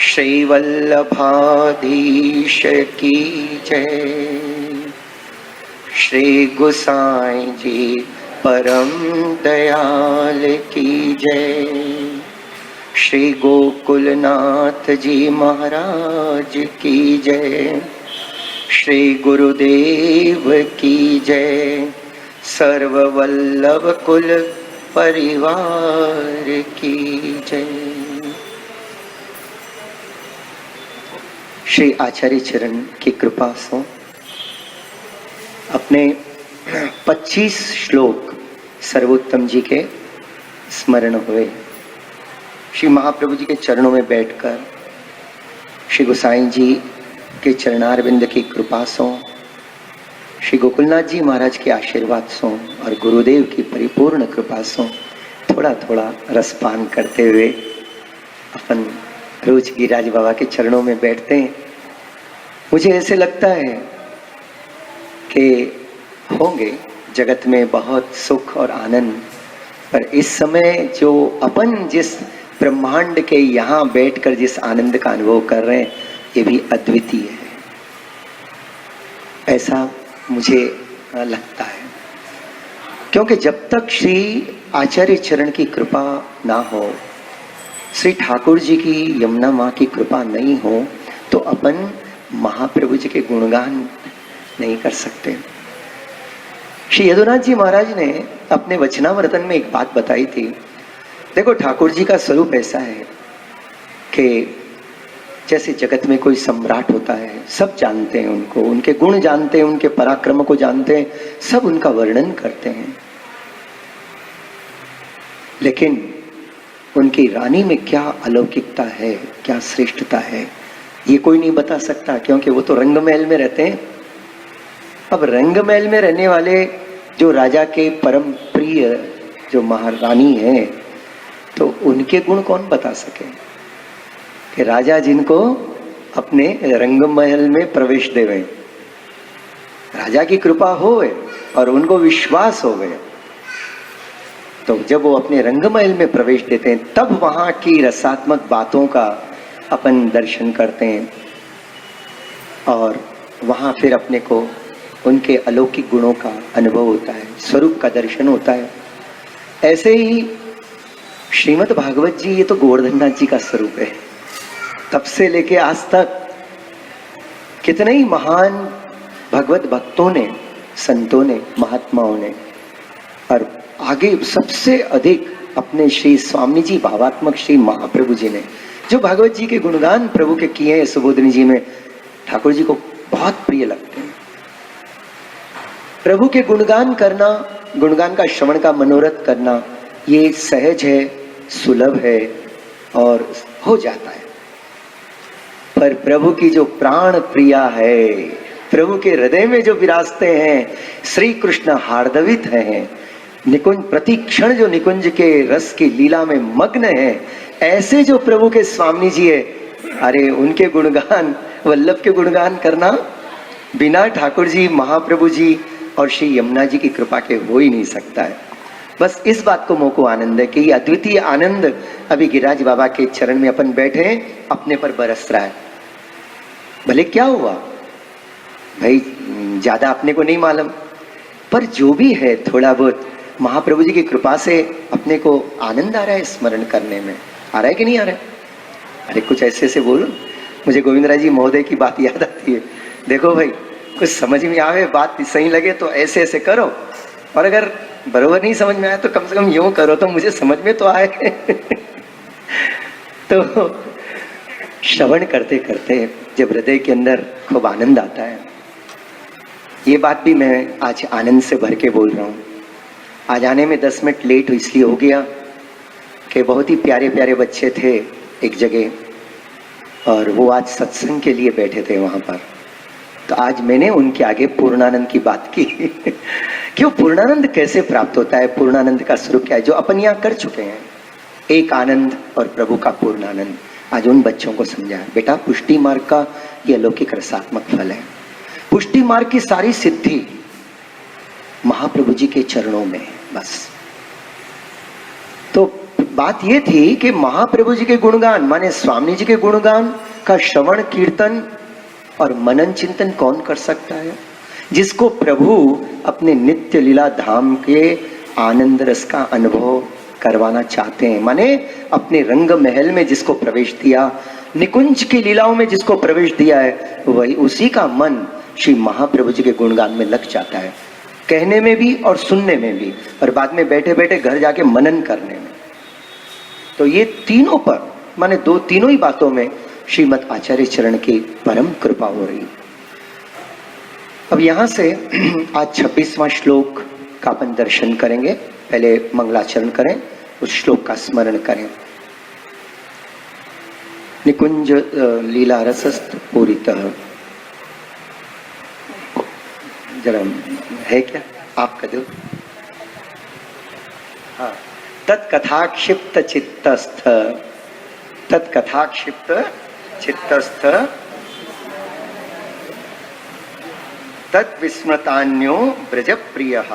श्री वल्लभाधीश की जय। श्री गोसाई जी परम दयाल की जय। श्री गोकुलनाथ जी महाराज की जय। श्री गुरुदेव की जय। सर्व वल्लभ कुल परिवार की जय। श्री आचार्य चरण की कृपा से अपने 25 श्लोक सर्वोत्तम जी के स्मरण हुए। श्री महाप्रभु जी के चरणों में बैठकर श्री गोसाई जी के चरणारविंद की कृपा से, श्री गोकुलनाथ जी महाराज के आशीर्वाद से और गुरुदेव की परिपूर्ण कृपा से थोड़ा थोड़ा रसपान करते हुए अपन रोज गिरिराज बाबा के चरणों में बैठते हैं। मुझे ऐसे लगता है कि होंगे जगत में बहुत सुख और आनंद, पर इस समय जो अपन जिस ब्रह्मांड के यहाँ बैठकर जिस आनंद का अनुभव कर रहे हैं, ये भी अद्वितीय है, ऐसा मुझे लगता है। क्योंकि जब तक श्री आचार्य चरण की कृपा ना हो, श्री ठाकुर जी की यमुना माँ की कृपा नहीं हो, तो अपन महाप्रभु जी के गुणगान नहीं कर सकते। श्री यदुनाथ जी महाराज ने अपने वचनामृतन में एक बात बताई थी। देखो, ठाकुर जी का स्वरूप ऐसा है कि जैसे जगत में कोई सम्राट होता है, सब जानते हैं उनको, उनके गुण जानते हैं, उनके पराक्रम को जानते हैं, सब उनका वर्णन करते हैं, लेकिन उनकी रानी में क्या अलौकिकता है, क्या श्रेष्ठता है, ये कोई नहीं बता सकता, क्योंकि वो तो रंगमहल में रहते हैं। अब रंगमहल में रहने वाले जो राजा के परम प्रिय जो महारानी है, तो उनके गुण कौन बता सके कि राजा जिनको अपने रंगमहल में प्रवेश देवे, राजा की कृपा होवे और उनको विश्वास होवे, तो जब वो अपने रंगमहल में प्रवेश देते हैं, तब वहां की रसात्मक बातों का अपन दर्शन करते हैं और वहां फिर अपने को उनके अलौकिक गुणों का अनुभव होता है, स्वरूप का दर्शन होता है। ऐसे ही श्रीमद् भागवत जी, ये तो गोवर्धन नाथ जी का स्वरूप है। तब से लेके आज तक कितने ही महान भगवत भक्तों ने, संतों ने, महात्माओं ने, और आगे सबसे अधिक अपने श्री स्वामी जी भावात्मक श्री महाप्रभु जी ने जो भागवत जी के गुणगान प्रभु के किए हैं, सुबोधनी जी में ठाकुर जी को बहुत प्रिय लगते हैं। प्रभु के गुणगान करना, गुणगान का श्रवण का मनोरथ करना, ये सहज है, सुलभ है और हो जाता है। पर प्रभु की जो प्राण प्रिया है, प्रभु के हृदय में जो विराजते हैं, श्री कृष्ण हार्दवित हैं, निकुंज प्रतिक्षण जो निकुंज के रस की लीला में मग्न है, ऐसे जो प्रभु के स्वामी जी है, अरे उनके गुणगान, वल्लभ के गुणगान करना बिना ठाकुर जी, महाप्रभु जी और श्री यमुना जी की कृपा के हो ही नहीं सकता है। बस इस बात को मोको आनंद है कि ये अद्वितीय आनंद अभी गिरिराज बाबा के चरण में अपन बैठे हैं, अपने पर बरस रहा है। भले क्या हुआ भाई, ज्यादा अपने को नहीं मालूम, पर जो भी है थोड़ा बहुत महाप्रभु जी की कृपा से अपने को आनंद आ रहा है स्मरण करने में। आ रहा है कि नहीं आ रहा है? अरे कुछ ऐसे ऐसे बोलो। मुझे गोविंदराज जी महोदय की बात याद आती है, देखो भाई, कुछ समझ में आवे, बात सही लगे तो ऐसे ऐसे करो, और अगर बरोबर नहीं समझ में आए तो कम से कम यूं करो तो मुझे समझ में तो आए। तो श्रवण करते करते जब हृदय के अंदर खूब आनंद आता है, ये बात भी मैं आज आनंद से भर के बोल रहा हूँ। आज आने में 10 मिनट लेट इसलिए हो गया कि बहुत ही प्यारे प्यारे बच्चे थे एक जगह, और वो आज सत्संग के लिए बैठे थे वहां पर। तो आज मैंने उनके आगे पूर्णानंद की बात की। क्यों पूर्णानंद कैसे प्राप्त होता है, पूर्णानंद का स्वरूप क्या है, जो अपन यहाँ कर चुके हैं, एक आनंद और प्रभु का पूर्णानंद। आज उन बच्चों को समझाया, बेटा पुष्टि मार्ग का ये अलौकिक रसात्मक फल है। पुष्टि मार्ग की सारी सिद्धि महाप्रभु जी के चरणों में, बस। तो बात ये थी कि महाप्रभु जी के गुणगान माने स्वामी जी के गुणगान का श्रवण कीर्तन और मनन चिंतन कौन कर सकता है? जिसको प्रभु अपने नित्य लीला धाम के आनंद रस का अनुभव करवाना चाहते हैं, माने अपने रंग महल में जिसको प्रवेश दिया, निकुंज की लीलाओं में जिसको प्रवेश दिया है, वही उसी का मन श्री महाप्रभु जी के गुणगान में लग जाता है, कहने में भी और सुनने में भी, और बाद में बैठे बैठे घर जाके मनन करने में। तो ये तीनों पर माने तीनों ही बातों में श्रीमद आचार्य चरण की परम कृपा हो रही। अब यहां से आज 26वां श्लोक का अपन दर्शन करेंगे। पहले मंगलाचरण करें, उस श्लोक का स्मरण करें। निकुंज लीला रसस्त पूरितः, जरा है क्या आपका दो? हाँ, तत्कथाक्षिप्त चित्तस्थ, तत्कथाक्षिप्त चित्तस्थ तद्विस्मृतान्यो व्रज प्रियः,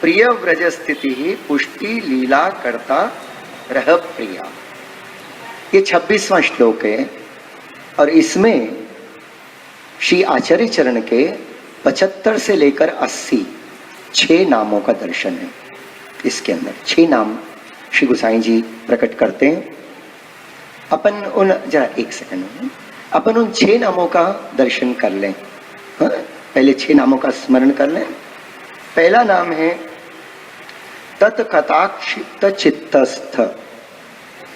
प्रिय व्रज स्थिति पुष्टि लीला करता रह प्रिया। ये 26वां श्लोक है और इसमें श्री आचार्य चरण के 75 से लेकर 80 6 नामों का दर्शन है। इसके अंदर 6 नाम श्री गोसाई जी प्रकट करते हैं। अपन उन जरा एक सेकंड, अपन उन 6 नामों का दर्शन कर लें। हाँ? पहले 6 नामों का स्मरण कर लें। पहला नाम है तत्कथाक्षिप्त चित्तस्थ,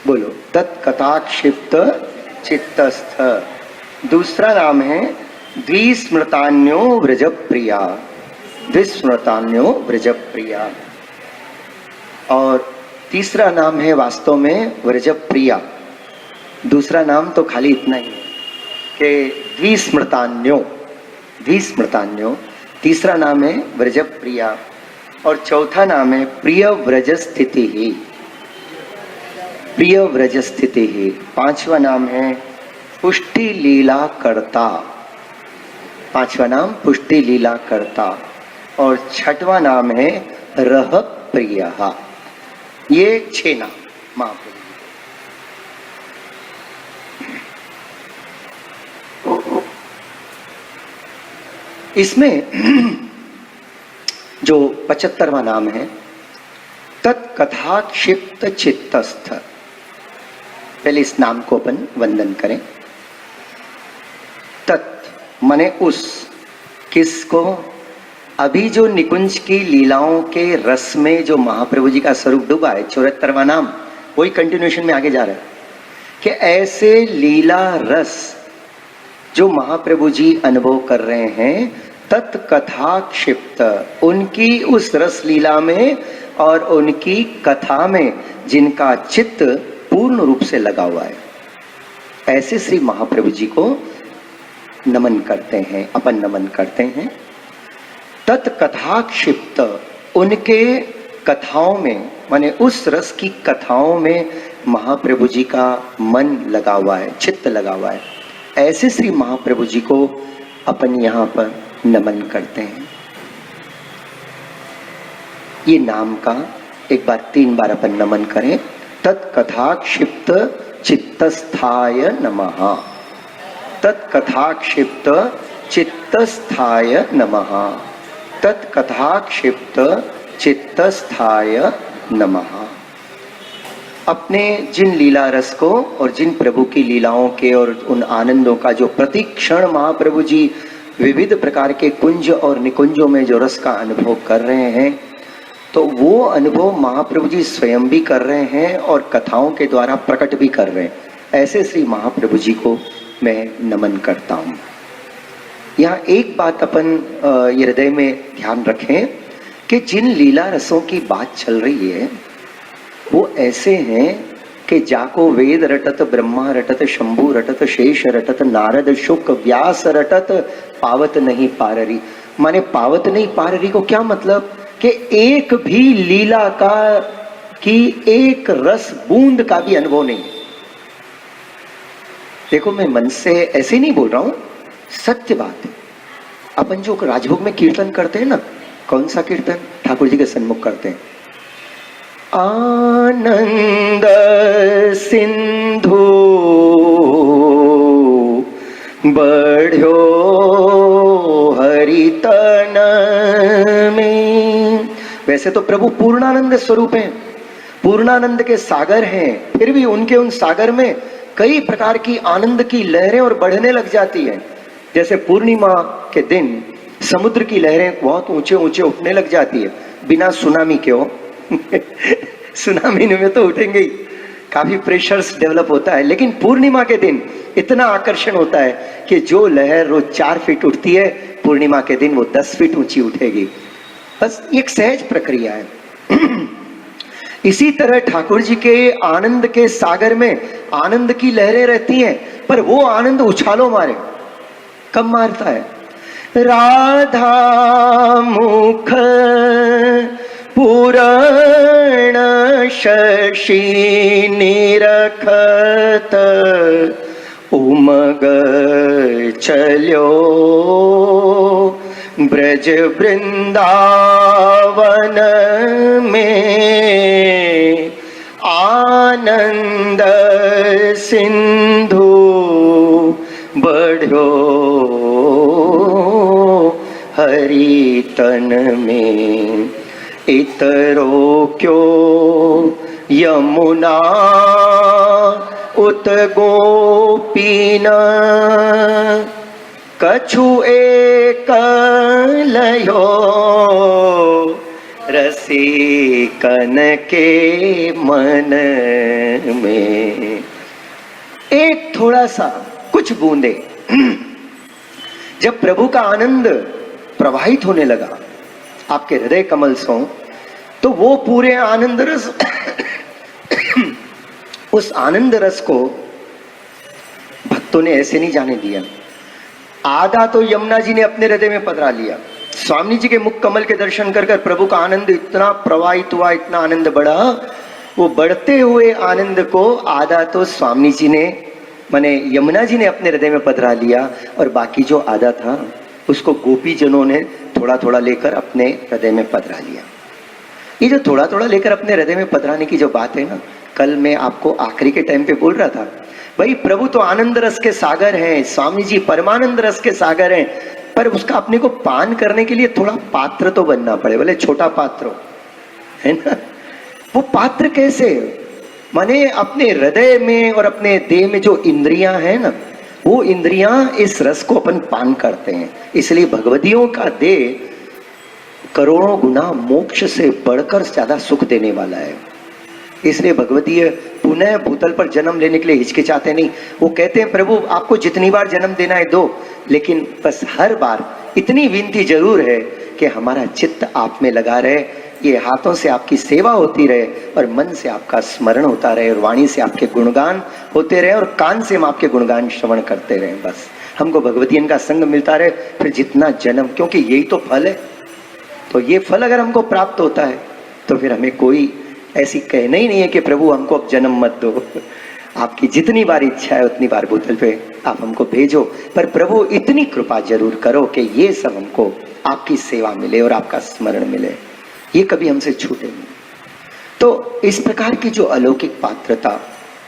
बोलो तत्कथाक्षिप्त चित्तस्थ। दूसरा नाम है द्विस्मृतान्यो व्रज प्रिया, द्विस्मृतान्यो व्रज प्रिया। और तीसरा नाम है वास्तव में व्रज प्रिया। दूसरा नाम तो खाली इतना ही है कि द्विस्मृतान्यो, द्विस्मृतान्यो। तीसरा नाम है व्रज प्रिया और चौथा नाम है प्रिय व्रज स्थिति ही, प्रिय व्रज स्थिति ही। 5वां नाम है पुष्टि लीला करता, 5वां नाम पुष्टि लीला करता। और 6वां नाम है रह प्रिय। ये 6 नाम महाप्रभु। इसमें जो 75वां नाम है तत्कथाक्षिप्त चित्तस्थ, पहले इस नाम को अपन वंदन करें। तत् माने उस, किसको? अभी जो निकुंज की लीलाओं के रस में जो महाप्रभु जी का स्वरूप डूबा है, 74वां नाम वही कंटिन्यूएशन में आगे जा रहा है कि ऐसे लीला रस जो महाप्रभु जी अनुभव कर रहे हैं, तत्कथा क्षिप्त, उनकी उस रस लीला में और उनकी कथा में जिनका चित्त पूर्ण रूप से लगा हुआ है, ऐसे श्री महाप्रभु जी को नमन करते हैं, अपन नमन करते हैं। तत्कथा क्षिप्त, उनके कथाओं में माने उस रस की कथाओं में महाप्रभु जी का मन लगा हुआ है, चित्त लगा हुआ है, ऐसे श्री महाप्रभु जी को अपन यहाँ पर नमन करते हैं। ये नाम का एक बार 3 बार अपन नमन करें। तत्कथा क्षिप्त चित्तस्थाय नमः, तत्कथा क्षिप्त चित्तस्थाय नमः, तत्कथा क्षिप्त चित्तस्थाय नमः। अपने जिन लीला रस को और जिन प्रभु की लीलाओं के और उन आनंदों का जो प्रति क्षण महाप्रभु जी विविध प्रकार के कुंज और निकुंजों में जो रस का अनुभव कर रहे हैं, तो वो अनुभव महाप्रभु जी स्वयं भी कर रहे हैं और कथाओं के द्वारा प्रकट भी कर रहे हैं। ऐसे श्री महाप्रभु जी को मैं नमन करता हूँ। यहाँ एक बात अपन ये हृदय में ध्यान रखें कि जिन लीला रसों की बात चल रही है वो ऐसे हैं कि जाको वेद रटत, ब्रह्मा रटत, शंभु रटत, शेष रटत, नारद शुक व्यास रटत, पावत नहीं पाररी। माने पावत नहीं पाररी को क्या मतलब कि एक भी लीला का की एक रस बूंद का भी अनुभव नहीं। देखो मैं मन से ऐसे नहीं बोल रहा हूं, सत्य बात है। अपन जो राजभोग में कीर्तन करते हैं ना, कौन सा कीर्तन ठाकुर जी के सन्मुख करते हैं? आनंद आनंद सिंधु बढ़्यो हरितन में। वैसे तो प्रभु पूर्णानंद स्वरूप हैं, पूर्णानंद के सागर हैं, फिर भी उनके उन सागर में कई प्रकार की आनंद की लहरें और बढ़ने लग जाती हैं। जैसे पूर्णिमा के दिन समुद्र की लहरें बहुत ऊंचे ऊंचे उठने लग जाती है, बिना सुनामी के हो सुनामी में तो उठेंगे ही, काफी प्रेशर्स डेवलप होता है, लेकिन पूर्णिमा के दिन इतना आकर्षण होता है कि जो लहर रोज 4 फीट उठती है, पूर्णिमा के दिन वो 10 फीट ऊंची उठेगी। बस एक सहज प्रक्रिया है। इसी तरह ठाकुर जी के आनंद के सागर में आनंद की लहरें रहती हैं, पर वो आनंद उछालो मारे। कब मारता है? राधा मुख पूरण शशि निरखत उमग चल्यो ब्रज वृंदावन में आनंद सिंधु बढ़्यो हरितन में। इतरो क्यों यमुना उत गोपीना कछु एक लयो रसिकन के मन में। एक थोड़ा सा कुछ बूंदे जब प्रभु का आनंद प्रवाहित होने लगा आपके हृदय कमल से, तो वो पूरे आनंद रस उस आनंद रस को भक्तों ने ऐसे नहीं जाने दिया। आधा तो यमुना जी ने अपने हृदय में पधरा लिया। स्वामी जी के मुख कमल के दर्शन कर कर प्रभु का आनंद इतना प्रवाहित हुआ, इतना आनंद बढ़ा, वो बढ़ते हुए आनंद को आधा तो स्वामी जी ने माने यमुना जी ने अपने हृदय में पधरा लिया, और बाकी जो आधा था उसको गोपी जनों ने थोड़ा थोड़ा लेकर अपने हृदय में पधरा लिया। ये जो थोड़ा थोड़ा लेकर अपने हृदय में पधराने की जो बात है ना, कल मैं आपको आखिरी के टाइम पे बोल रहा था, भाई प्रभु तो आनंद रस के सागर हैं, स्वामी जी परमानंद रस के सागर हैं, पर उसका अपने को पान करने के लिए थोड़ा पात्र तो बनना पड़े, भले छोटा पात्र हो, है ना। वो पात्र कैसे? माने अपने हृदय में और अपने देह में जो इंद्रियां हैं ना, वो इंद्रियां इस रस को अपन पान करते हैं। इसलिए भगवदियों का देह करोड़ों गुना मोक्ष से बढ़कर ज्यादा सुख देने वाला है। इसलिए भगवदीय पुनः भूतल पर जन्म लेने के लिए हिचकिचाते नहीं। वो कहते हैं प्रभु आपको जितनी बार जन्म देना है दो, लेकिन बस हर बार इतनी विनती जरूर है कि हमारा चित्त आप में लगा रहे, ये हाथों से आपकी सेवा होती रहे और मन से आपका स्मरण होता रहे और वाणी से आपके गुणगान होते रहे और कान से हम आपके गुणगान श्रवण करते रहे। बस हमको भगवतियन का संग मिलता रहे, फिर जितना जन्म, क्योंकि यही तो फल है। तो ये फल अगर हमको प्राप्त होता है तो फिर हमें कोई ऐसी कहना ही नहीं है कि प्रभु हमको अब जन्म मत दो। आपकी जितनी बार इच्छा है उतनी बार भूतल पे आप हमको भेजो, पर प्रभु इतनी कृपा जरूर करो कि ये सब हमको आपकी सेवा मिले और आपका स्मरण मिले, ये कभी हमसे छूटे नहीं। तो इस प्रकार की जो अलौकिक पात्रता,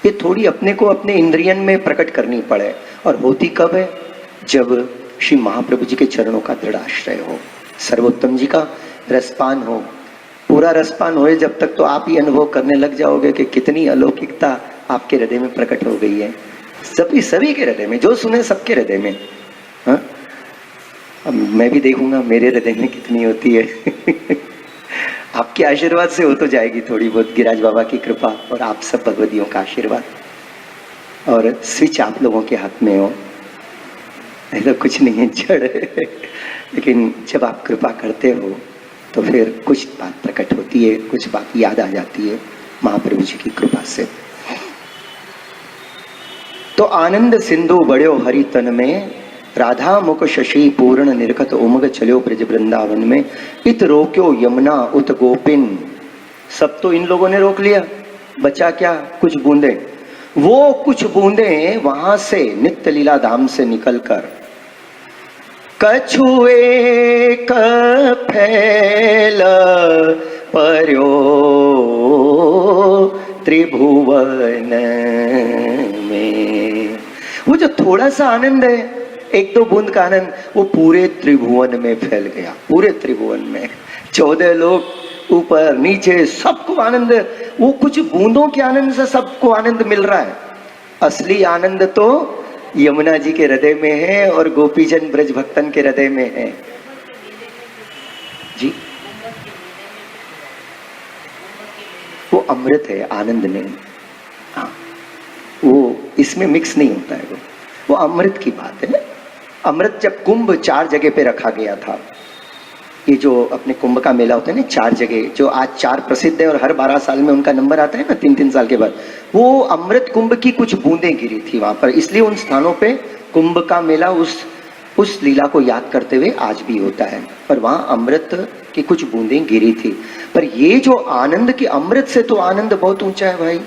ये थोड़ी अपने को अपने इंद्रियन में प्रकट करनी पड़े, और होती कब है? जब श्री महाप्रभु जी के चरणों का दृढ़ आश्रय हो, सर्वोत्तम जी का रसपान हो। पूरा रसपान होए जब तक तो आप ही अनुभव करने लग जाओगे कि कितनी अलौकिकता आपके हृदय में प्रकट हो गई है। सभी के हृदय में, जो सुने सबके हृदय में। हाँ, अब मैं भी देखूंगा मेरे हृदय में कितनी होती है। आपके आशीर्वाद से हो तो जाएगी थोड़ी बहुत, गिरिराज बाबा की कृपा और आप सब भगवदियों का आशीर्वाद, और स्विच आप लोगों के हाथ में हो, ऐसा कुछ नहीं है, जड़ है। लेकिन जब आप कृपा करते हो तो फिर कुछ बात प्रकट होती है, कुछ बात याद आ जाती है महाप्रभु जी की कृपा से। तो आनंद सिंधु बढ़्यो हरि तन में, राधा मुख शशि पूर्ण निर्खत उमग चलो ब्रज वृंदावन में। इत रोक्यो यमुना उत गोपिन, सब तो इन लोगों ने रोक लिया, बचा क्या? कुछ बूंदे। वो कुछ बूंदे वहां से नित्य लीला धाम से निकलकर कछु एक फैल पर्यो त्रिभुवन में। वो जो थोड़ा सा आनंद है, एक दो बूंद का आनंद, वो पूरे त्रिभुवन में फैल गया, पूरे त्रिभुवन में 14 लोग ऊपर नीचे सबको आनंद, वो कुछ बूंदों के आनंद से सबको आनंद मिल रहा है। असली आनंद तो यमुना जी के हृदय में है और गोपीजन ब्रज भक्तन के हृदय में है जी। वो अमृत है, आनंद नहीं। हाँ, वो इसमें मिक्स नहीं होता है, वो अमृत की बात है। अमृत जब कुंभ 4 जगह पे रखा गया था, ये जो अपने कुंभ का मेला होता है ना 4 जगह, जो आज 4 प्रसिद्ध है और हर 12 साल में उनका नंबर आता है ना 3-3 साल के बाद, वो अमृत कुंभ की कुछ बूंदें गिरी थी वहां पर, इसलिए उन स्थानों पे कुंभ का मेला उस लीला को याद करते हुए आज भी होता है। पर वहां अमृत की कुछ बूंदें गिरी थी। पर ये जो आनंद की, अमृत से तो आनंद बहुत ऊंचा है भाई,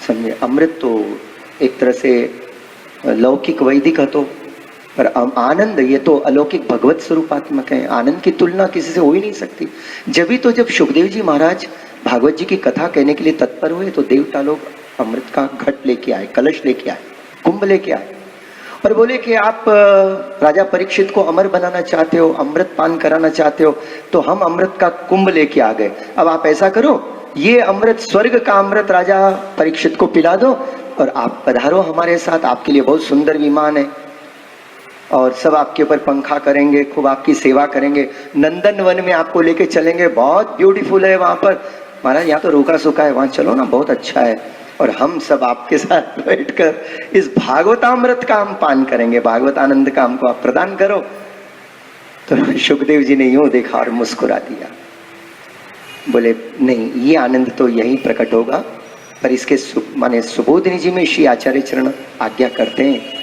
समझे। अमृत तो एक तरह से लौकिक वैदिक है, तो पर आनंद ये तो अलौकिक भगवत स्वरूपात्मक है। आनंद की तुलना किसी से हो ही नहीं सकती। जब सुखदेव जी महाराज भागवत जी की कथा कहने के लिए तत्पर हुए तो देवता लोग अमृत का घट लेके आए, कलश लेके आए, कुंभ लेके आए और बोले कि आप राजा परीक्षित को अमर बनाना चाहते हो, अमृत पान कराना चाहते हो, तो हम अमृत का कुंभ लेके आ गए। अब आप ऐसा करो, ये अमृत, स्वर्ग का अमृत राजा परीक्षित को पिला दो और आप पधारो हमारे साथ, आपके लिए बहुत सुंदर विमान है और सब आपके ऊपर पंखा करेंगे, खूब आपकी सेवा करेंगे, नंदन वन में आपको लेके चलेंगे, बहुत ब्यूटीफुल है वहां पर। महाराज यहाँ तो रूखा सूखा है, वहां चलो ना, बहुत अच्छा है, और हम सब आपके साथ बैठकर इस भागवतामृत का हम पान करेंगे, भागवत आनंद का हमको आप प्रदान करो। तो सुखदेव जी ने यूं देखा और मुस्कुरा दिया, बोले नहीं, ये आनंद तो यहीं प्रकट होगा, पर इसके माने सुबोधिनी जी में श्री आचार्य चरण आज्ञा करते हैं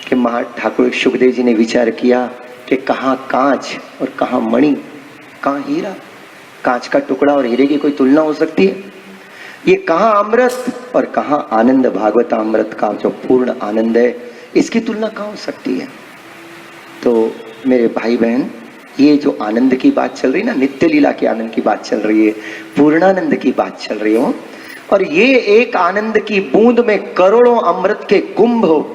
कि महा ठाकुर सुखदेव जी ने विचार किया कि कहाँ कांच और कहाँ मणि, कहाँ हीरा, कांच का टुकड़ा और हीरे की कोई तुलना हो सकती है? ये कहाँ अमृत और कहाँ आनंद, भागवत अमृत का जो पूर्ण आनंद है, इसकी तुलना कहाँ हो सकती है? तो मेरे भाई बहन, ये जो आनंद की बात चल रही है ना, नित्य लीला के आनंद की बात चल रही है, पूर्णानंद की बात चल रही हो, और ये एक आनंद की बूंद में करोड़ों अमृत के कुंभ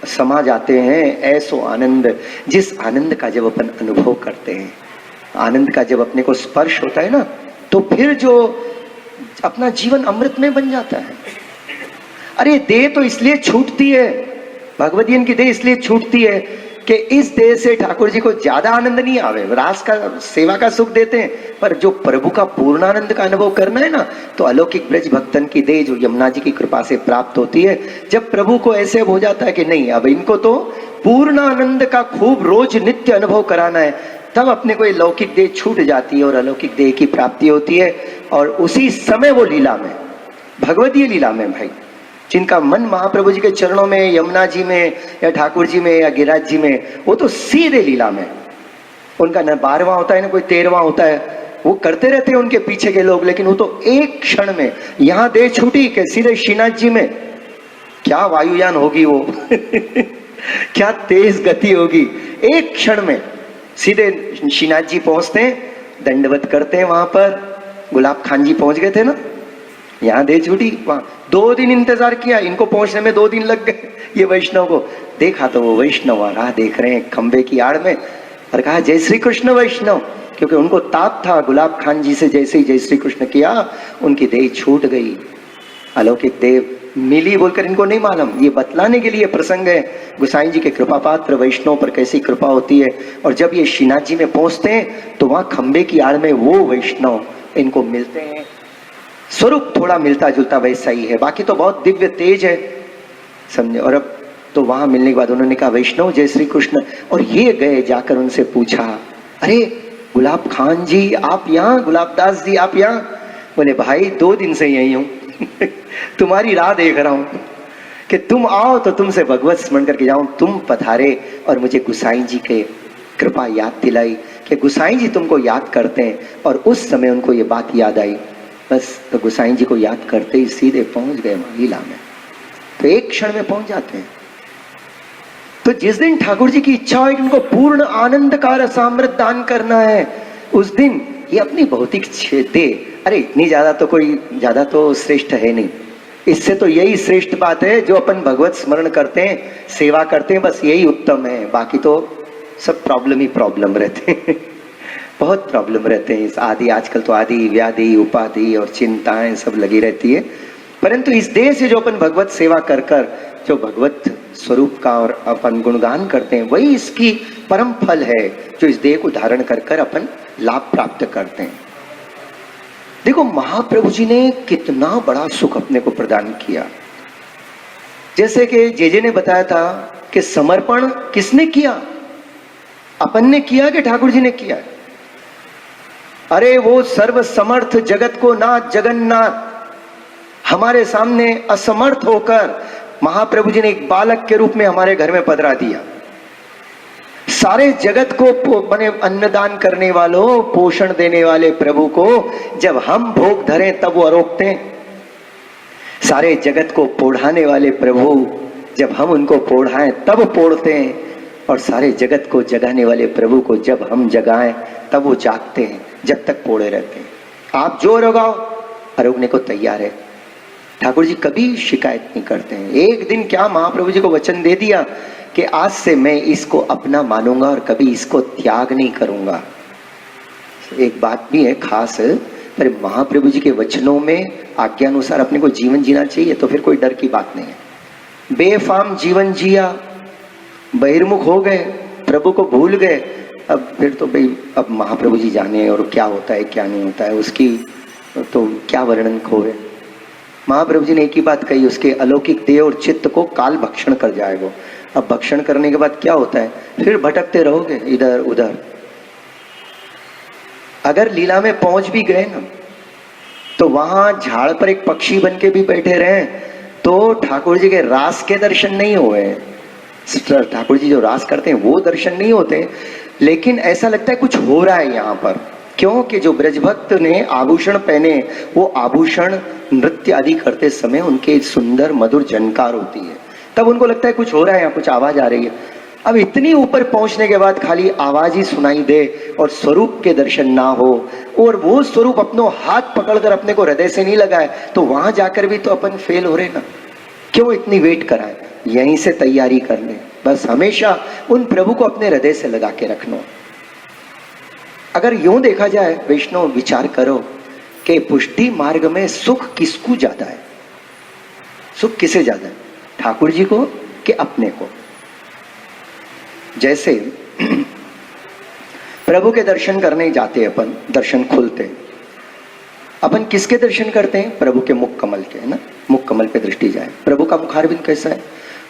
समा जाते हैं। ऐसो आनंद, जिस आनंद का जब अपन अनुभव करते हैं, आनंद का जब अपने को स्पर्श होता है ना, तो फिर जो अपना जीवन अमृत में बन जाता है। अरे देह तो इसलिए छूटती है, भगवदियन की देह इसलिए छूटती है कि इस देह से ठाकुर जी को ज्यादा आनंद नहीं आवे, रास का सेवा का सुख देते हैं, पर जो प्रभु का पूर्णानंद का अनुभव करना है ना, तो अलौकिक ब्रज भक्तन की देह जो यमुना जी की कृपा से प्राप्त होती है, जब प्रभु को ऐसे हो जाता है कि नहीं, अब इनको तो पूर्णानंद का खूब रोज नित्य अनुभव कराना है, तब अपने को ये लौकिक देह छूट जाती है और अलौकिक देह की प्राप्ति होती है। और उसी समय वो लीला में, भगवदीय लीला में भाई, जिनका मन महाप्रभु जी के चरणों में, यमुना जी में या ठाकुर जी में या गिरिराज जी में, वो तो सीधे लीला में, उनका न 12वां होता है ना कोई 13वां होता है, वो करते रहते हैं उनके पीछे के लोग, लेकिन वो तो एक क्षण में, यहाँ देह छूटी के सीधे श्रीनाथ जी में, क्या वायुयान होगी वो क्या तेज गति होगी, एक क्षण में सीधे श्रीनाथ जी पहुंचते हैं, दंडवत करते हैं। वहां पर गुलाब खान जी पहुंच गए थे ना, यहाँ दे छूटी, वहां 2 दिन इंतजार किया, इनको पहुंचने में 2 दिन लग गए। ये वैष्णव को देखा तो वो वैष्णव राह देख रहे हैं खंबे की आड़ में, और कहा जय श्री कृष्ण वैष्णव, क्योंकि उनको ताप था गुलाब खान जी से जैसे ही जय श्री कृष्ण किया, उनकी देह छूट गई, अलौकिक देव मिली बोलकर इनको नहीं मालूम। ये बतलाने के लिए प्रसंग है गोसाई जी के कृपा पात्र वैष्णव पर कैसी कृपा होती है। और जब ये श्रीनाथ जी में पहुंचते हैं तो वहां खंबे की आड़ में वो वैष्णव इनको मिलते हैं। स्वरूप थोड़ा मिलता जुलता वैसा ही है, बाकी तो बहुत दिव्य तेज है, समझे। और अब तो वहां मिलने के बाद उन्होंने कहा वैष्णव जय श्री कृष्ण, और ये गए जाकर उनसे पूछा, अरे गुलाब खान जी आप यहाँ, गुलाबदास जी आप यहाँ? बोले भाई 2 दिन से यही हूँ तुम्हारी राह देख रहा हूँ कि तुम आओ तो तुमसे भगवत स्मरण करके जाऊं। तुम पधारे और मुझे गुसाई जी के कृपा याद दिलाई कि गुसाई जी तुमको याद करते हैं, और उस समय उनको ये बात याद आई, बस तो गुसाई जी को याद करते ही सीधे पहुंच गए लीला में, तो एक क्षण में पहुंच जाते हैं। तो जिस दिन ठाकुर जी की इच्छा हो कि उनको पूर्ण आनंद का रसामृत दान करना है, उस दिन ये अपनी भौतिक दे, अरे इतनी ज्यादा तो कोई ज्यादा तो श्रेष्ठ है नहीं। इससे तो यही श्रेष्ठ बात है जो अपन भगवत स्मरण करते हैं, सेवा करते हैं, बस यही उत्तम है। बाकी तो सब प्रॉब्लम ही प्रॉब्लम रहते हैं बहुत प्रॉब्लम रहते हैं। इस आदि, आजकल तो आदि व्याधि उपाधि और चिंताएं सब लगी रहती है। परंतु इस देह से जो अपन भगवत सेवा कर कर जो भगवत स्वरूप का और अपन गुणगान करते हैं, वही इसकी परम फल है जो इस देह को धारण कर कर अपन लाभ प्राप्त करते हैं। देखो महाप्रभु जी ने कितना बड़ा सुख अपने को प्रदान किया। जैसे कि जेजे ने बताया था कि समर्पण किसने किया, अपन ने किया कि ठाकुर जी ने किया। अरे वो सर्व समर्थ जगत को नाथ जगन्नाथ हमारे सामने असमर्थ होकर महाप्रभु जी ने एक बालक के रूप में हमारे घर में पधरा दिया। सारे जगत को माने अन्नदान करने वालों, पोषण देने वाले प्रभु को जब हम भोग धरें तब वो अरोकते हैं। सारे जगत को पोढ़ाने वाले प्रभु जब हम उनको पोढ़ाएं तब पोढ़ते हैं, और सारे जगत को जगाने वाले प्रभु को जब हम जगाएं तब वो जागते हैं, जब तक पोढ़े रहते हैं। आप जो अरोगाओ अरोगने को तैयार है। ठाकुर जी कभी शिकायत नहीं करते हैं। एक दिन क्या महाप्रभु जी को वचन दे दिया कि आज से मैं इसको अपना मानूंगा और कभी इसको त्याग नहीं करूंगा। एक बात भी है खास, पर महाप्रभु जी के वचनों में आज्ञा अनुसार अपने को जीवन जीना चाहिए, तो फिर कोई डर की बात नहीं है। बेफाम जीवन जिया, बहिर्मुख हो गए, प्रभु को भूल गए, अब फिर तो भाई अब महाप्रभु जी जाने और क्या होता है क्या नहीं होता है, उसकी तो क्या वर्णन खोवे। महाप्रभु जी ने एक ही बात कही, उसके अलौकिक देह और चित्त को काल भक्षण कर जाएगा। अब भक्षण करने के बाद क्या होता है, फिर भटकते रहोगे इधर उधर। अगर लीला में पहुंच भी गए ना, तो वहां झाड़ पर एक पक्षी बन के भी बैठे रहे तो ठाकुर जी के रास के दर्शन नहीं हुए। ठाकुर जी जो रास करते हैं वो दर्शन नहीं होते, लेकिन ऐसा लगता है कुछ हो रहा है यहाँ पर। क्योंकि जो ब्रजभक्त ने आभूषण पहने, वो आभूषण नृत्य आदि करते समय उनके सुंदर मधुर झनकार होती है, तब उनको लगता है कुछ हो रहा है, यहाँ कुछ आवाज आ रही है। अब इतनी ऊपर पहुंचने के बाद खाली आवाज ही सुनाई दे और स्वरूप के दर्शन ना हो, और वो स्वरूप अपनों हाथ पकड़कर अपने को हृदय से नहीं लगाए, तो वहां जाकर भी तो अपन फेल हो रहे ना। क्यों इतनी वेट कराए, यहीं से तैयारी कर ले। बस हमेशा उन प्रभु को अपने हृदय से लगा के रखना। अगर यूं देखा जाए, वैष्णव विचार करो कि पुष्टि मार्ग में सुख किसको ज्यादा है, सुख किसे ज्यादा है, ठाकुर जी को कि अपने को। जैसे प्रभु के दर्शन करने जाते अपन, दर्शन खुलते, अपन किसके दर्शन करते हैं, प्रभु के मुख कमल के, है ना। मुख कमल पे दृष्टि जाए, प्रभु का मुखारविंद कैसा है,